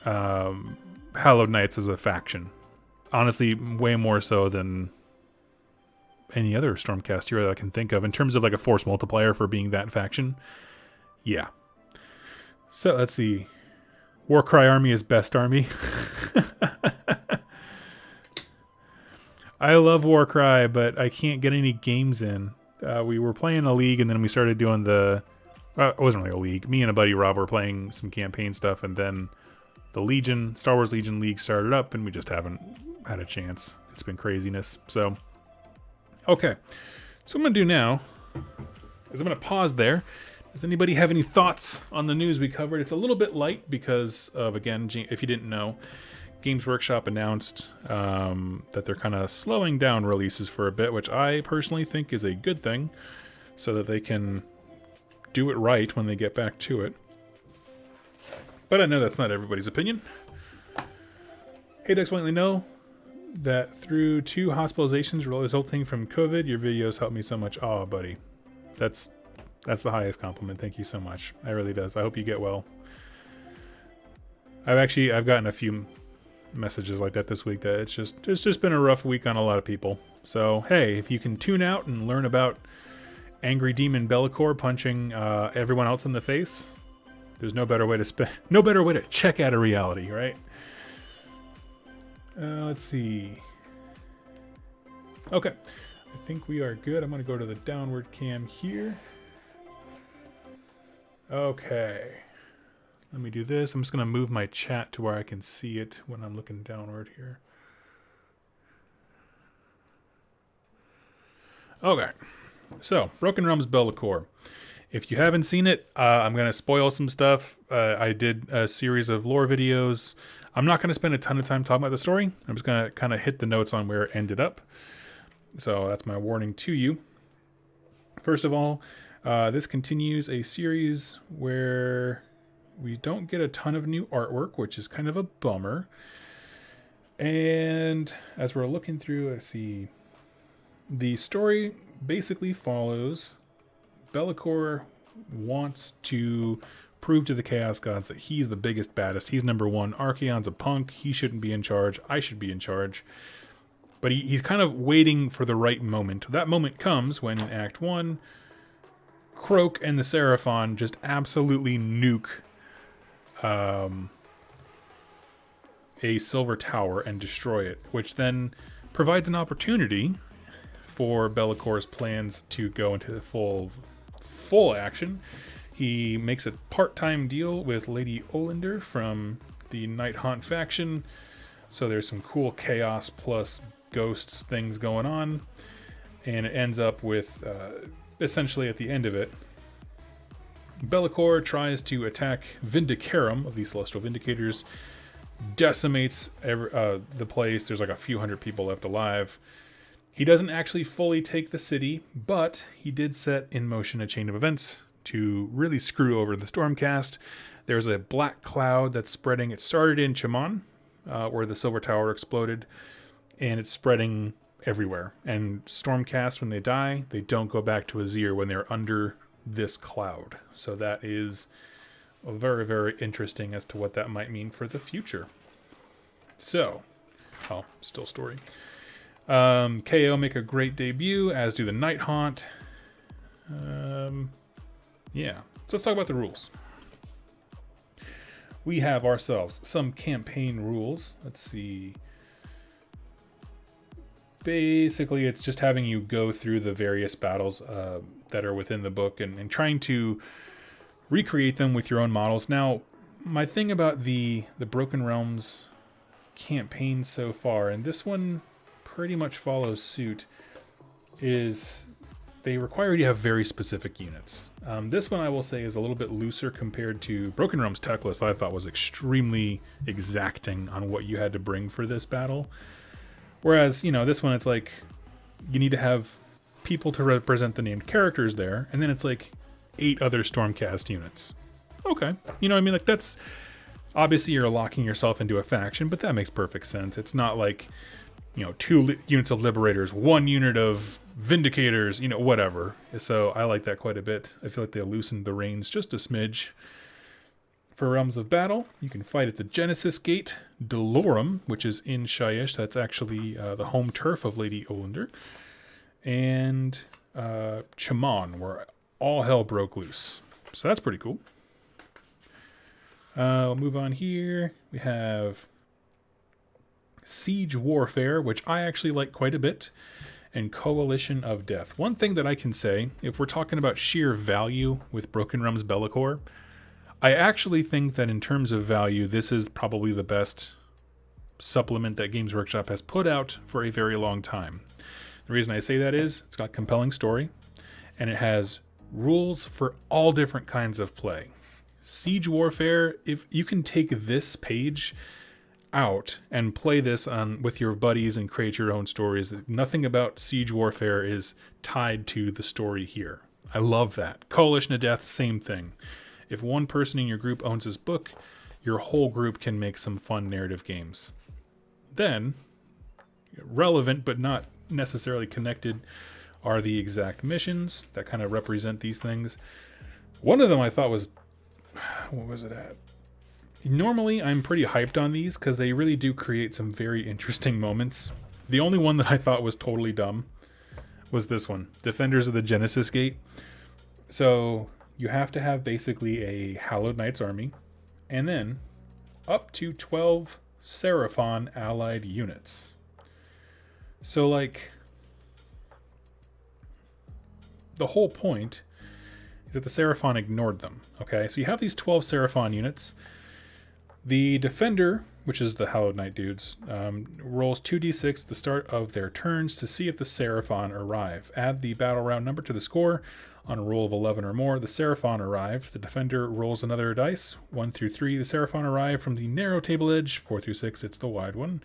Hallowed Knights as a faction. Honestly, way more so than any other Stormcast hero that I can think of in terms of like a force multiplier for being that faction. Yeah. So let's see. Warcry army is best army. I love Warcry, but I can't get any games in. We were playing a league, and then we started doing it wasn't really a league. Me and a buddy Rob were playing some campaign stuff, and then the Legion, Star Wars Legion League started up, and we just haven't had a chance. It's been craziness. So, okay. So what I'm going to do now is I'm going to pause there. Does anybody have any thoughts on the news we covered? It's a little bit light because of, again, if you didn't know, Games Workshop announced that they're kind of slowing down releases for a bit, which I personally think is a good thing, so that they can do it right when they get back to it. But I know that's not everybody's opinion. Hey, Dex, want to know that through 2 hospitalizations resulting from COVID, your videos helped me so much. Oh, buddy. That's the highest compliment. Thank you so much. It really does. I hope you get well. I've gotten a few messages like that this week that it's just been a rough week on a lot of people. So hey, if you can tune out and learn about Angry Demon Belakor punching everyone else in the face, there's no better way to check out of reality, right? Let's see. Okay, I think we are good. I'm going to go to the downward cam here. Okay. Let me do this. I'm just going to move my chat to where I can see it when I'm looking downward here. Okay. So, Broken Realms Belakor. If you haven't seen it, I'm going to spoil some stuff. I did a series of lore videos. I'm not going to spend a ton of time talking about the story. I'm just going to kind of hit the notes on where it ended up. So, that's my warning to you. First of all, this continues a series where we don't get a ton of new artwork, which is kind of a bummer. And as we're looking through, I see the story basically follows Belakor wants to prove to the Chaos Gods that he's the biggest, baddest. He's number one. Archaon's a punk. He shouldn't be in charge. I should be in charge. But he's kind of waiting for the right moment. That moment comes when in Act 1, Kroak and the Seraphon just absolutely nuke a silver tower and destroy it, which then provides an opportunity for Bellacor's plans to go into full action. He makes a part-time deal with Lady Olander from the Night Haunt faction, so there's some cool chaos plus ghosts things going on, and it ends up with essentially at the end of it, Belakor tries to attack Vindicarum of the Celestial Vindicators, decimates the place. There's like a few hundred people left alive. He doesn't actually fully take the city, but he did set in motion a chain of events to really screw over the Stormcast. There's a black cloud that's spreading. It started in Chaman, where the Silver Tower exploded, and it's spreading everywhere. And Stormcast, when they die, they don't go back to Azir when they're under this cloud. So that is very, very interesting as to what that might mean for the future. So, still story. KO make a great debut, as do the Night Haunt. Yeah, so let's talk about the rules. We have ourselves some campaign rules. Let's see. Basically, it's just having you go through the various battles that are within the book and trying to recreate them with your own models. Now, my thing about the Broken Realms campaign so far, and this one pretty much follows suit, is they require you to have very specific units. This one I will say is a little bit looser compared to Broken Realms tech list. I thought was extremely exacting on what you had to bring for this battle. Whereas, you know, this one it's like you need to have people to represent the named characters there, and then it's like 8 other Stormcast units. Okay, you know what I mean? Like that's obviously you're locking yourself into a faction, but that makes perfect sense. It's not like, you know, 2 units of Liberators, 1 unit of Vindicators, you know, whatever. So I like that quite a bit. I feel like they loosened the reins just a smidge. For Realms of Battle, you can fight at the Genesis Gate, Dolorum, which is in Shyish. That's actually the home turf of Lady Olander. And Chamon, where all hell broke loose. So that's pretty cool. We'll move on here. We have Siege Warfare, which I actually like quite a bit, and Coalition of Death. One thing that I can say, if we're talking about sheer value with Broken Realms Belakor, I actually think that in terms of value, this is probably the best supplement that Games Workshop has put out for a very long time. The reason I say that is it's got compelling story, and it has rules for all different kinds of play. Siege Warfare, if you can take this page out and play this on with your buddies and create your own stories, nothing about Siege Warfare is tied to the story here. I love that. Coalition of Death, same thing. If one person in your group owns this book, your whole group can make some fun narrative games. Then, relevant but not necessarily connected are the exact missions that kind of represent these things. One of them I thought was, what was it at? Normally I'm pretty hyped on these because they really do create some very interesting moments. The only one that I thought was totally dumb was this one, Defenders of the Genesis Gate. So you have to have basically a Hallowed Knights army, and then up to 12 Seraphon allied units. So like, the whole point is that the Seraphon ignored them. Okay, so you have these 12 Seraphon units. The Defender, which is the Hallowed Knight dudes, rolls 2d6 at the start of their turns to see if the Seraphon arrive. Add the battle round number to the score. On a roll of 11 or more, the Seraphon arrive. The Defender rolls another dice, 1 through 3. The Seraphon arrive from the narrow table edge. 4 through 6, it's the wide one.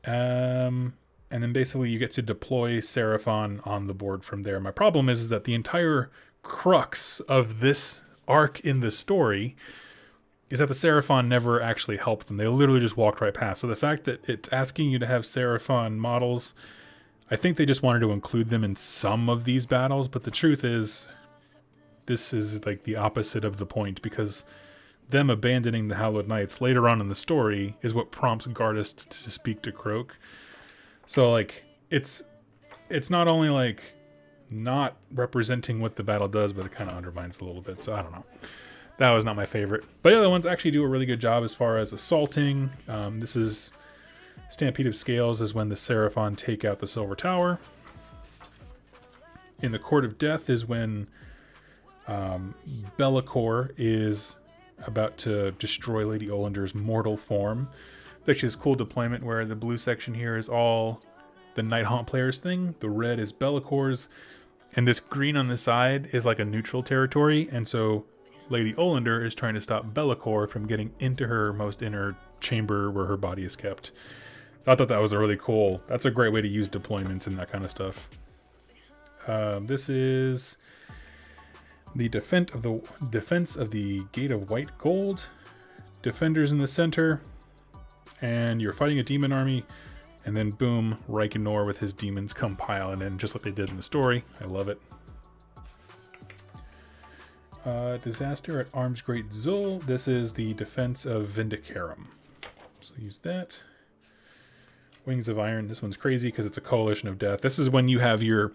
And then basically you get to deploy Seraphon on the board from there. My problem is that the entire crux of this arc in the story is that the Seraphon never actually helped them. They literally just walked right past. So the fact that it's asking you to have Seraphon models, I think they just wanted to include them in some of these battles, but the truth is, this is like the opposite of the point, because them abandoning the Hallowed Knights later on in the story is what prompts Gardus to speak to Kroak. So like, it's not only like not representing what the battle does, but it kind of undermines a little bit. So I don't know. That was not my favorite. But the other ones actually do a really good job as far as assaulting. This is Stampede of Scales is when the Seraphon take out the Silver Tower. In the Court of Death is when Belakor is about to destroy Lady Olander's mortal form. It's actually this cool deployment where the blue section here is all the Nighthaunt players thing. The red is Belakor's. And this green on the side is like a neutral territory. And so Lady Olander is trying to stop Belakor from getting into her most inner chamber where her body is kept. I thought that was a really cool. That's a great way to use deployments and that kind of stuff. This is the defense of the Gate of White Gold. Defenders in the center, and you're fighting a demon army, and then boom, Reikenor with his demons come piling in, just like they did in the story. I love it. Disaster at Arms Great Zul. This is the defense of Vindicarum. So use that. Wings of Iron. This one's crazy because it's a Coalition of Death. This is when you have your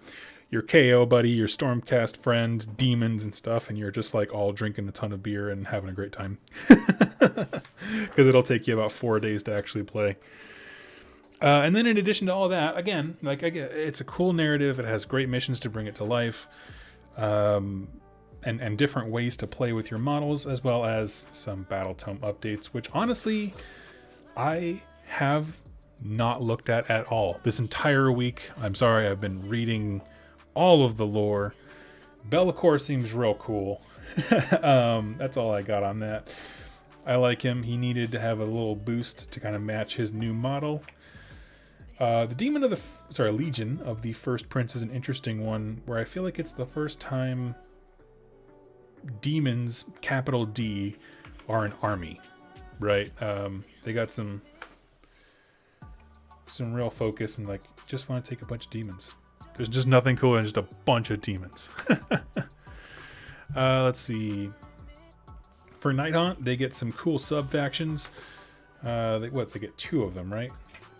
KO buddy, your Stormcast friend, demons and stuff, and you're just like all drinking a ton of beer and having a great time. Because it'll take you about 4 days to actually play. And then in addition to all that, again, like it's a cool narrative. It has great missions to bring it to life. And different ways to play with your models, as well as some Battle Tome updates, which honestly, I have not looked at all. This entire week, I'm sorry, I've been reading all of the lore. Belakor seems real cool. That's all I got on that. I like him. He needed to have a little boost to kind of match his new model. The Demon of the... Legion of the First Prince is an interesting one, where I feel like it's the first time demons, capital D, are an army, right? They got some real focus and like just want to take a bunch of demons. There's just nothing cooler than just a bunch of demons. Let's see. For Nighthaunt, they get some cool sub-factions. They get 2 of them, right?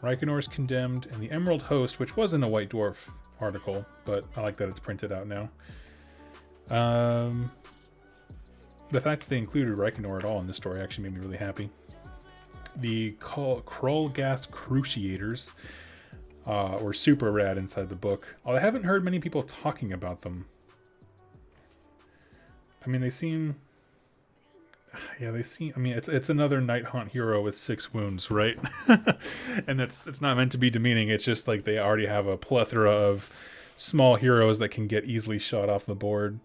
Reichenor's Condemned and the Emerald Host, which was in a White Dwarf article, but I like that it's printed out now. The fact that they included Reichenor at all in this story actually made me really happy. The Krollgast Cruciators were super rad inside the book. I haven't heard many people talking about them. I mean, they seem... Yeah, they seem... I mean, it's another Nighthaunt hero with 6 wounds, right? And it's not meant to be demeaning. It's just like they already have a plethora of small heroes that can get easily shot off the board.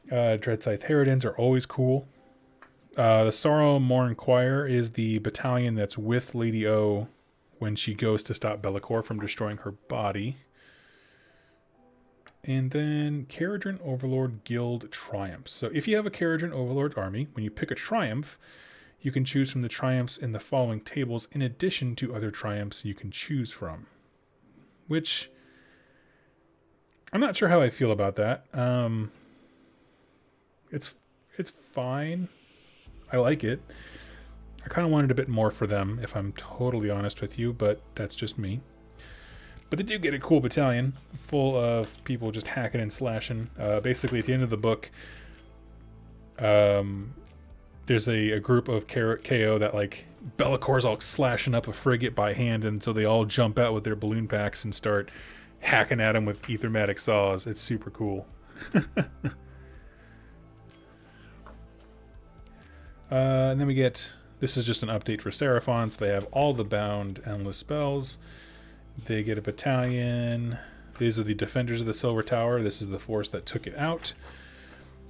Dreadscythe Harridans are always cool. The Sorrow Morn Choir is the battalion that's with Lady O when she goes to stop Belakor from destroying her body. And then Caradhran Overlord Guild Triumphs. So if you have a Caradhran Overlord army, when you pick a triumph, you can choose from the triumphs in the following tables in addition to other triumphs you can choose from. Which, I'm not sure how I feel about that. It's fine. I like it. I kind of wanted a bit more for them, if I'm totally honest with you, but that's just me. But they do get a cool battalion full of people just hacking and slashing. Basically, at the end of the book, there's a group of KO that, like, Bellacor's all slashing up a frigate by hand, and so they all jump out with their balloon packs and start hacking at him with ethermatic saws. It's super cool. And then we get... This is just an update for Seraphons. They have all the bound endless spells. They get a battalion. These are the Defenders of the Silver Tower. This is the force that took it out.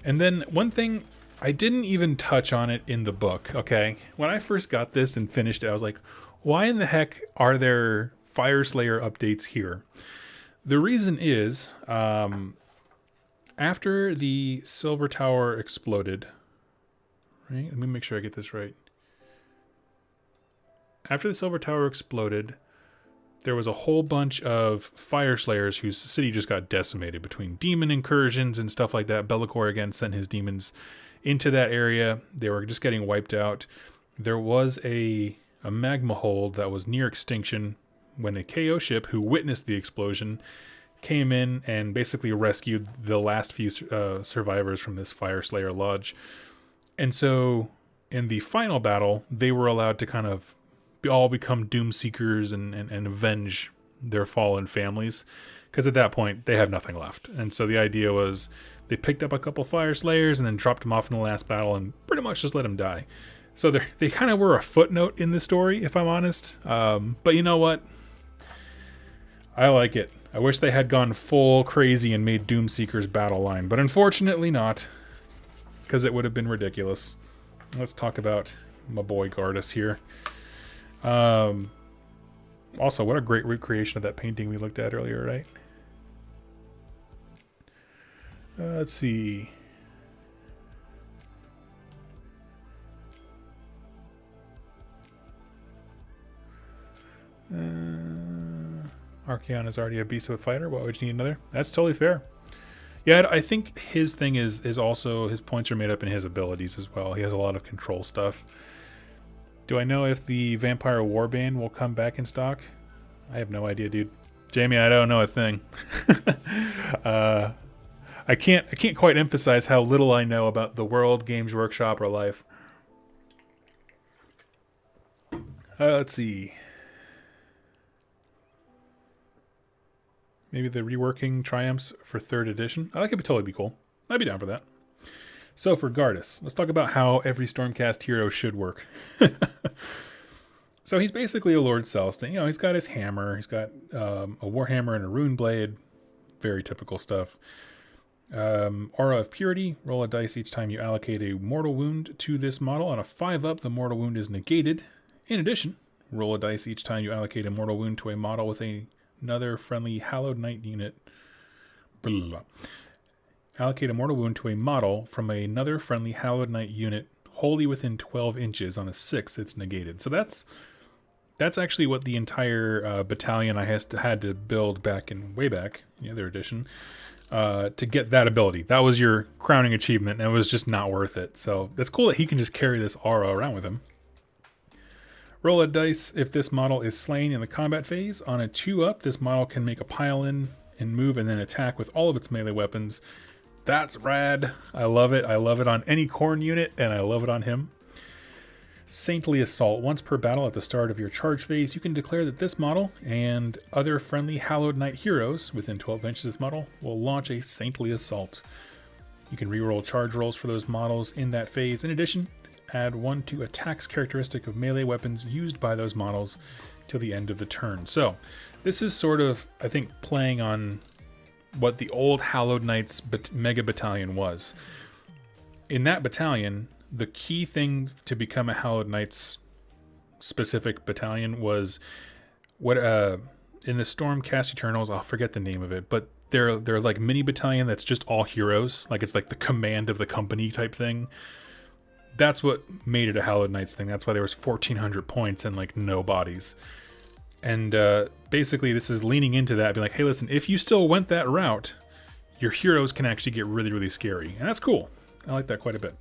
And then one thing, I didn't even touch on it in the book, okay? When I first got this and finished it, I was like, why in the heck are there Fireslayer updates here? The reason is, after the Silver Tower exploded, right? Let me make sure I get this right. After the Silver Tower exploded, there was a whole bunch of Fireslayers whose city just got decimated between demon incursions and stuff like that. Belakor again sent his demons into that area. They were just getting wiped out. There was a magma hold that was near extinction when a KO ship who witnessed the explosion came in and basically rescued the last few survivors from this Fireslayer lodge. And so in the final battle, they were allowed to kind of all become doom seekers and avenge their fallen families, because at that point they have nothing left. And so the idea was they picked up a couple Fire Slayers and then dropped them off in the last battle and pretty much just let them die. So they kind of were a footnote in the story, if I'm honest. But you know what? I like it. I wish they had gone full crazy and made Doom Seekers battle line, but unfortunately not, because it would have been ridiculous. Let's talk about my boy Gardus here. Also, what a great recreation of that painting we looked at earlier, right? Let's see. Archaon is already a beast of a fighter. Why would you need another? That's totally fair. Yeah, I think his thing is also his points are made up in his abilities as well. He has a lot of control stuff. Do I know if the Vampire Warband will come back in stock? I have no idea, dude. Jamie, I don't know a thing. I can't quite emphasize how little I know about the world, Games Workshop, or life. Let's see. Maybe the reworking Triumphs for 3rd edition. Oh, that could totally be cool. I'd be down for that. So for Gardus, let's talk about how every Stormcast hero should work. So he's basically a Lord Celestin. You know, he's got his hammer. He's got a Warhammer and a rune blade. Very typical stuff. Aura of Purity. Roll a dice each time you allocate a mortal wound to this model. On a 5-up, the mortal wound is negated. In addition, roll a dice each time you allocate a mortal wound to a model with another friendly Hallowed Knight unit. Blah, blah, blah. Allocate a mortal wound to a model from another friendly Hallowed Knight unit wholly within 12 inches. On a 6, it's negated. So that's actually what the entire battalion I had to build way back in the other edition to get that ability. That was your crowning achievement, and it was just not worth it. So that's cool that he can just carry this aura around with him. Roll a dice if this model is slain in the combat phase. On a 2-up, this model can make a pile in and move and then attack with all of its melee weapons. That's rad. I love it. I love it on any Khorne unit, and I love it on him. Saintly Assault. Once per battle at the start of your charge phase, you can declare that this model and other friendly Hallowed Knight heroes within 12 inches of this model will launch a Saintly Assault. You can reroll charge rolls for those models in that phase. In addition, add 1 to attacks characteristic of melee weapons used by those models till the end of the turn. So this is sort of, I think, playing on what the old Hallowed Knights mega battalion was. In that battalion, the key thing to become a Hallowed Knights specific battalion was what in the Stormcast Eternals, I'll forget the name of it, but they're like mini battalion that's just all heroes, like it's like the command of the company type thing. That's what made it a Hallowed Knights thing. That's why there was 1,400 points and like no bodies. And basically this is leaning into that, being like, hey, listen, if you still went that route, your heroes can actually get really, really scary. And that's cool. I like that quite a bit.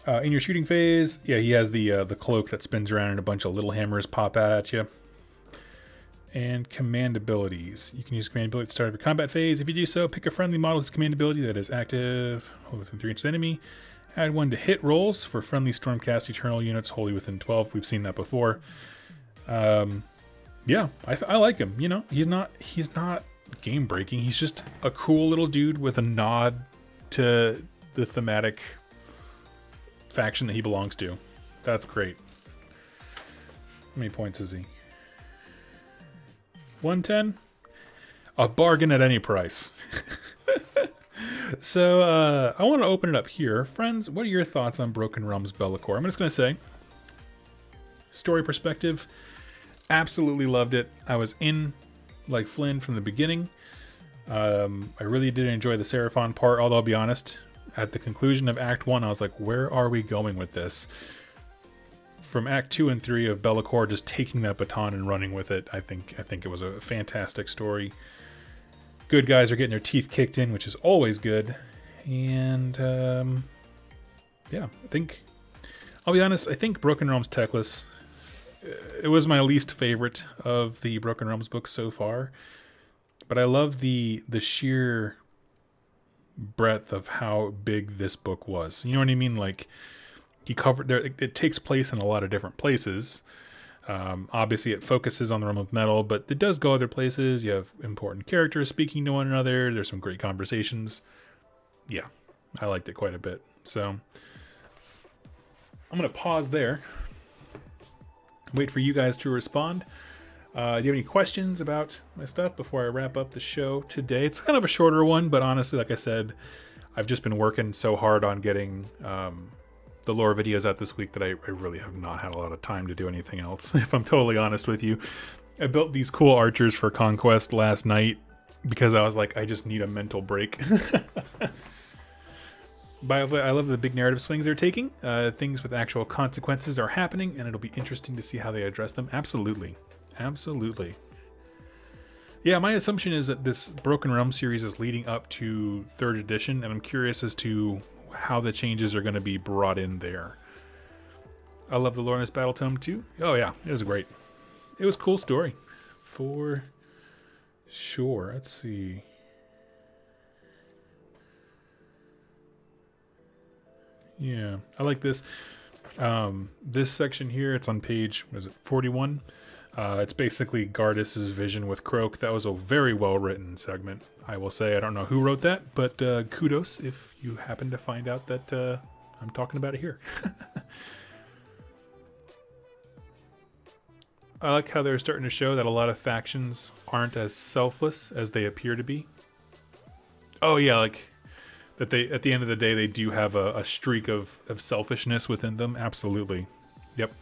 In your shooting phase, yeah, he has the cloak that spins around and a bunch of little hammers pop out at you. And command abilities. You can use command ability at the start of your combat phase. If you do so, pick a friendly model with command ability that is active within 3 inches of the enemy. Add 1 to hit rolls for friendly Stormcast Eternal units wholly within 12. We've seen that before. Yeah, I like him. You know, he's not game breaking. He's just a cool little dude with a nod to the thematic faction that he belongs to. That's great. How many points is he? 110? A bargain at any price. So I want to open it up here. Friends, what are your thoughts on Broken Realms Belakor? I'm just going to say, story perspective, absolutely loved it. I was in like Flynn from the beginning. I really did enjoy the Seraphon part, although I'll be honest, at the conclusion of Act 1, I was like, where are we going with this? From Act 2 and 3 of Belakor just taking that baton and running with it, I think it was a fantastic story. Good guys are getting their teeth kicked in, which is always good. And yeah, I'll be honest, I think Broken Realms Teclis, it was my least favorite of the Broken Realms books so far. But I love the sheer breadth of how big this book was. You know what I mean? Like, he covered there. It takes place in a lot of different places. Obviously, it focuses on the realm of metal, but it does go other places. You have important characters speaking to one another. There's some great conversations. Yeah, I liked it quite a bit. So I'm going to pause there. Wait for you guys to respond. Do you have any questions about my stuff before I wrap up the show today? It's kind of a shorter one, but honestly, like I said, I've just been working so hard on getting the lore videos out this week that I really have not had a lot of time to do anything else, if I'm totally honest with you. I built these cool archers for Conquest last night because I was like, I just need a mental break. By the way, I love the big narrative swings they're taking. Things with actual consequences are happening, and it'll be interesting to see how they address them. Absolutely. Absolutely. Yeah, my assumption is that this Broken Realm series is leading up to 3rd edition, and I'm curious as to how the changes are going to be brought in there. I love the Lornas Battle Tome too. Oh yeah, it was great. It was a cool story. For sure. Let's see. Yeah, I like this. This section here, it's on page, what is it, 41? It's basically Gardus' vision with Kroak. That was a very well-written segment, I will say. I don't know who wrote that, but kudos if you happen to find out that I'm talking about it here. I like how they're starting to show that a lot of factions aren't as selfless as they appear to be. Oh yeah, like that they at the end of the day they do have a streak of selfishness within them. Absolutely. Yep.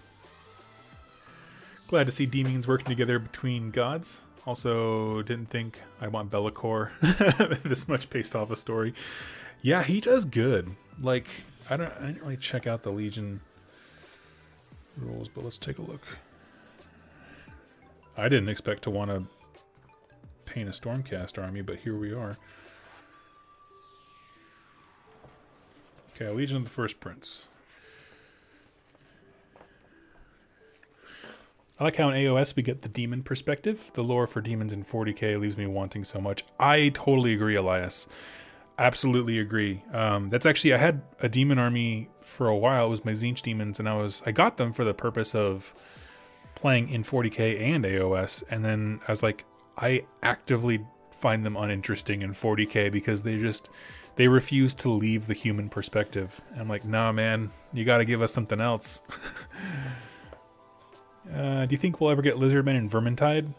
Glad to see demons working together between gods. Also, didn't think I want Belakor this much based off a story. Yeah, he does good. Like, I didn't really check out the Legion rules, but let's take a look. I didn't expect to want to paint a Stormcast army, but here we are. Okay, Legion of the First Prince. I like how in AOS we get the demon perspective. The lore for demons in 40k leaves me wanting so much. I totally agree, Elias. Absolutely agree. That's actually, I had a demon army for a while. It was my Tzeentch demons, and I got them for the purpose of playing in 40k and AOS, and then I was like, I actively find them uninteresting in 40k because they refuse to leave the human perspective. And I'm like, nah, man, you got to give us something else. Do you think we'll ever get Lizardmen and Vermintide?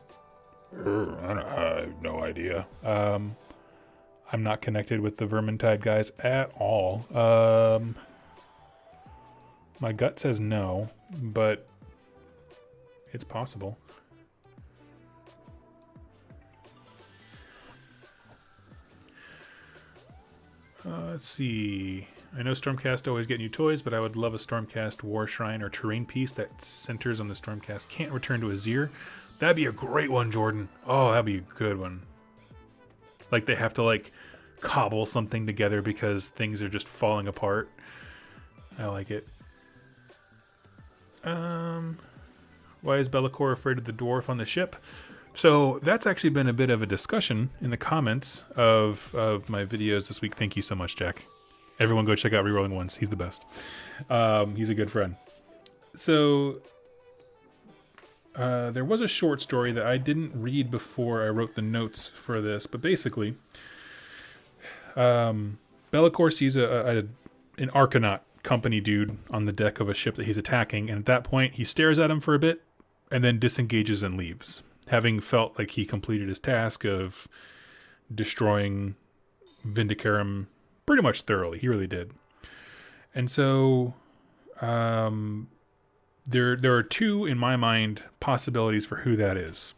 I have no idea. I'm not connected with the Vermintide guys at all. My gut says no, but it's possible. Let's see. I know Stormcast always get new toys, but I would love a Stormcast War Shrine or terrain piece that centers on the Stormcast can't return to Azir. That'd be a great one, Jordan. Oh, that'd be a good one. Like they have to like cobble something together because things are just falling apart. I like it. Why is Belakor afraid of the dwarf on the ship? So that's actually been a bit of a discussion in the comments of my videos this week. Thank you so much, Jack. Everyone go check out Rerolling Ones. He's the best. He's a good friend. So there was a short story that I didn't read before I wrote the notes for this, but basically Belakor sees an Arcanaut company dude on the deck of a ship that he's attacking, and at that point he stares at him for a bit and then disengages and leaves, having felt like he completed his task of destroying Vindicarum pretty much thoroughly. He really did. And so there are two, in my mind, possibilities for who that is.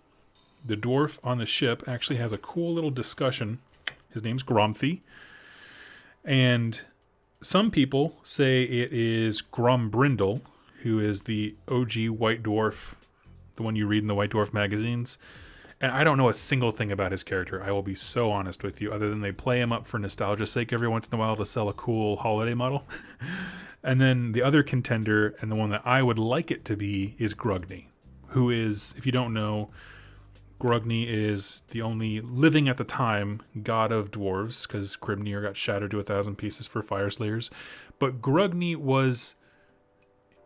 The dwarf on the ship actually has a cool little discussion. His name's Gromthy. And some people say it is Grombrindle, who is the OG White Dwarf, the one you read in the White Dwarf magazines. And I don't know a single thing about his character. I will be so honest with you, other than they play him up for nostalgia's sake every once in a while to sell a cool holiday model. And then the other contender, and the one that I would like it to be, is Grugni, who is, if you don't know, Grugni is the only living at the time god of dwarves, because Grimnir got shattered to 1,000 pieces for Fire Slayers. But Grugni was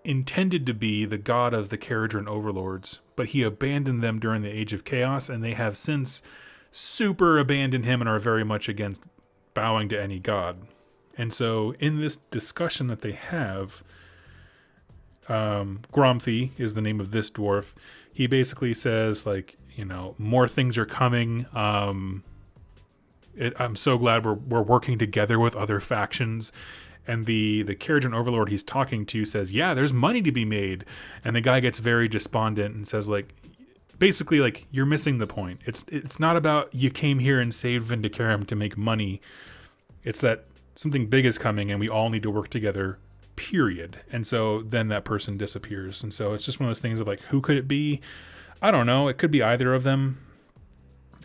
intended to be the god of the Caradhran overlords, but he abandoned them during the Age of Chaos, and they have since super abandoned him and are very much against bowing to any god. And so in this discussion that they have, Gromthy is the name of this dwarf. He basically says, like, you know, more things are coming. I'm so glad we're working together with other factions. And the Caradhran overlord he's talking to says, yeah, there's money to be made. And the guy gets very despondent and says, like, basically, like, you're missing the point. It's not about you came here and saved Vindicarum to make money. It's that something big is coming and we all need to work together, period. And so then that person disappears. And so it's just one of those things of like, who could it be? I don't know. It could be either of them.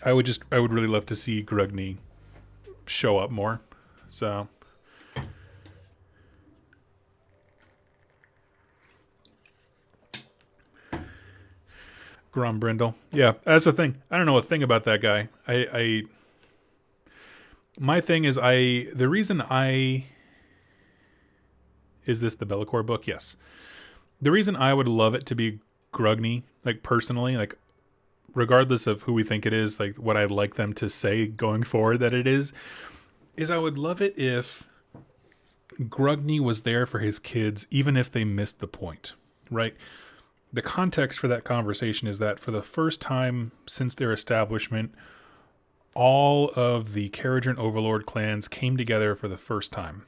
I would really love to see Grugni show up more. So Grombrindle. Yeah, that's the thing. I don't know a thing about that guy. My thing is the reason is this the Belakor book? Yes. The reason I would love it to be Grugni, like personally, like regardless of who we think it is, like what I'd like them to say going forward that it is I would love it if Grugni was there for his kids, even if they missed the point, right? the context for that conversation is that for the first time since their establishment, all of the Khaine Overlord clans came together for the first time.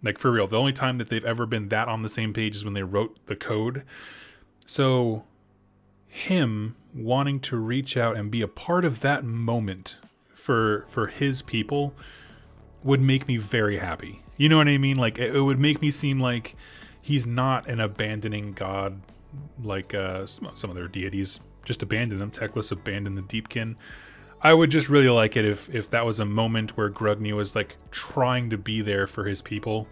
Like, for real, the only time that they've ever been that on the same page is when they wrote the code. So him wanting to reach out and be a part of that moment for his people would make me very happy. You know what I mean? Like, it would make me seem like he's not an abandoning god like some of their deities just abandoned them. Teclis abandoned the Deepkin. I would just really like it if that was a moment where Grugni was like trying to be there for his people.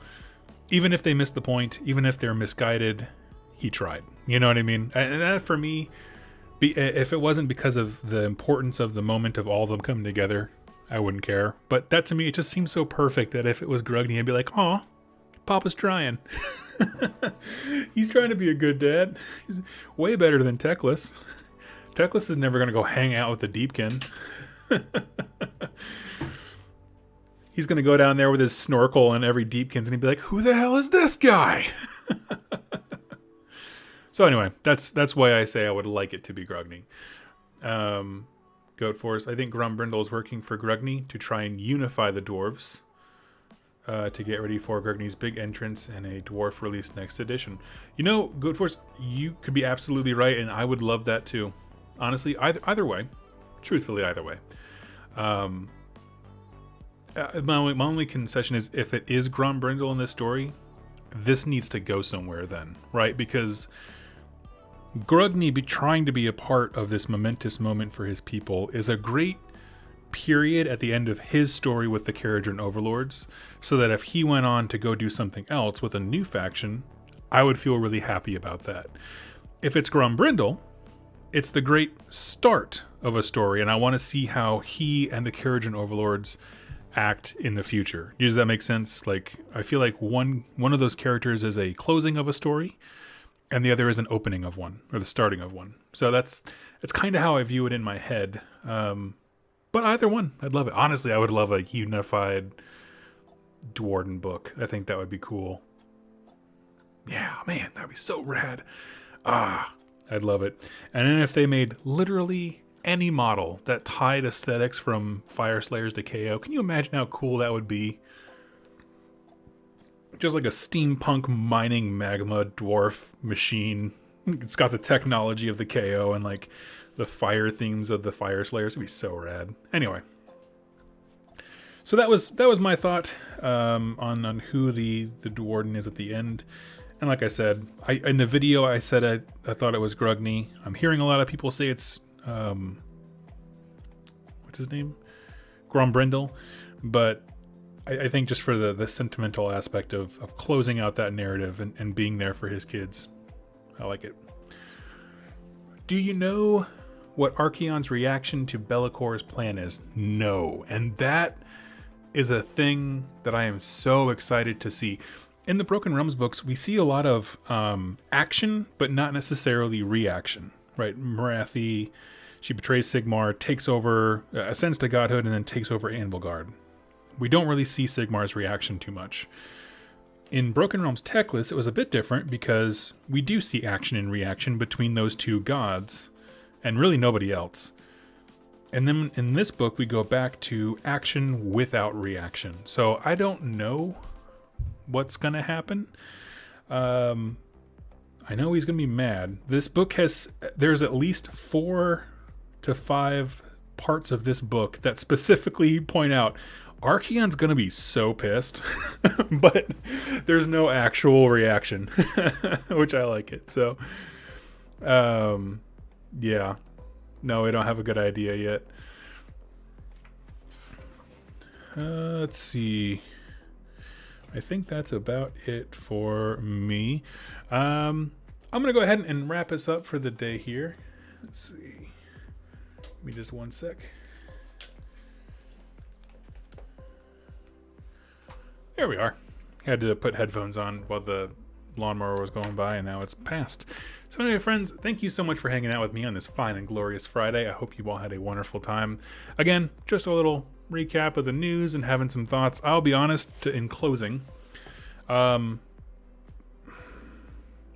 Even if they missed the point, even if they're misguided, he tried. You know what I mean? And that for me, if it wasn't because of the importance of the moment of all of them coming together, I wouldn't care. But that to me, it just seems so perfect that if it was Grugni, I'd be like, aw, Papa's trying. He's trying to be a good dad. He's way better than Teclis. Teclis is never going to go hang out with the Deepkin. He's going to go down there with his snorkel and every Deepkin's and he'd be like, who the hell is this guy? So anyway, that's why I say I would like it to be Grugni. Goat Force. I think Grombrindle is working for Grugni to try and unify the dwarves to get ready for Grugni's big entrance and a dwarf release next edition. You know, Goat Force, you could be absolutely right, and I would love that too. Honestly, either way. Truthfully, either way. My only concession is if it is Grombrindle in this story, this needs to go somewhere then, right? Because Grugni trying to be a part of this momentous moment for his people is a great period at the end of his story with the Khaine Overlords, so that if he went on to go do something else with a new faction, I would feel really happy about that. If it's Grombrindle, it's the great start of a story, and I want to see how he and the Khaine Overlords act in the future. Does that make sense? Like, I feel like one of those characters is a closing of a story, and the other is an opening of one, or the starting of one. So it's kind of how I view it in my head. But either one, I'd love it. Honestly, I would love a unified Dwarden book. I think that would be cool. Yeah, man, that'd be so rad. I'd love it. And then if they made literally any model that tied aesthetics from Fire Slayers to KO, can you imagine how cool that would be? Just like a steampunk mining magma dwarf machine. It's got the technology of the KO and like the fire themes of the Fire Slayers. It'd be so rad. Anyway, so that was my thought on who the Dwarden is at the end. And like I said, in the video I said I thought it was Grugni. I'm hearing a lot of people say it's what's his name, Grombrindle, but I think just for the sentimental aspect of closing out that narrative and being there for his kids, I like it. Do you know what Archaon's reaction to Belakor's plan is? No. And that is a thing that I am so excited to see. In the Broken Realms books, we see a lot of action, but not necessarily reaction, right? Marathi, she betrays Sigmar, takes over, ascends to godhood, and then takes over Anvilgard. We don't really see Sigmar's reaction too much. In Broken Realms Teclis, it was a bit different because we do see action and reaction between those two gods, and really nobody else. And then in this book, we go back to action without reaction. So I don't know what's going to happen. I know he's going to be mad. This book there's at least 4 to 5 parts of this book that specifically point out Archaon's going to be so pissed, but there's no actual reaction, which I like it. So, yeah, no, we don't have a good idea yet. Let's see. I think that's about it for me. I'm going to go ahead and wrap us up for the day here. Let's see. Give me just one sec. There we are. Had to put headphones on while the lawnmower was going by, and now it's past. So anyway, friends, thank you so much for hanging out with me on this fine and glorious Friday. I hope you all had a wonderful time. Again, just a little recap of the news and having some thoughts. I'll be honest, in closing,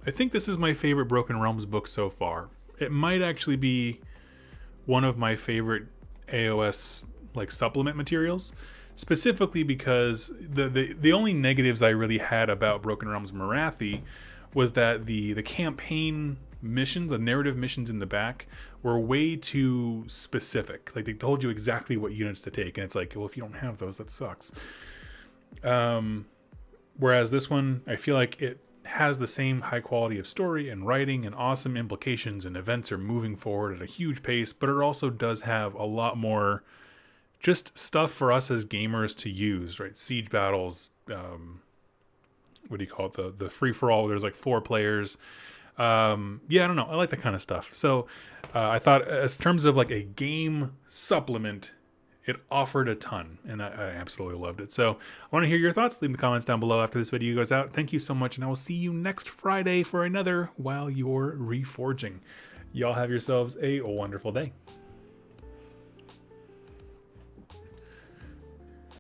I think this is my favorite Broken Realms book so far. It might actually be one of my favorite AOS like supplement materials, specifically because the only negatives I really had about Broken Realms Marathi was that the campaign missions, the narrative missions in the back, were way too specific. Like, they told you exactly what units to take, and it's like, well, if you don't have those, that sucks. Whereas this one, I feel like it has the same high quality of story and writing and awesome implications, and events are moving forward at a huge pace, but it also does have a lot more just stuff for us as gamers to use, right? Siege battles, what do you call it? The free-for-all, there's like 4 players. Yeah, I don't know. I like that kind of stuff. So I thought, as terms of like a game supplement, it offered a ton, and I absolutely loved it. So I want to hear your thoughts. Leave the comments down below after this video goes out. Thank you so much, and I will see you next Friday for another While You're Reforging. Y'all have yourselves a wonderful day.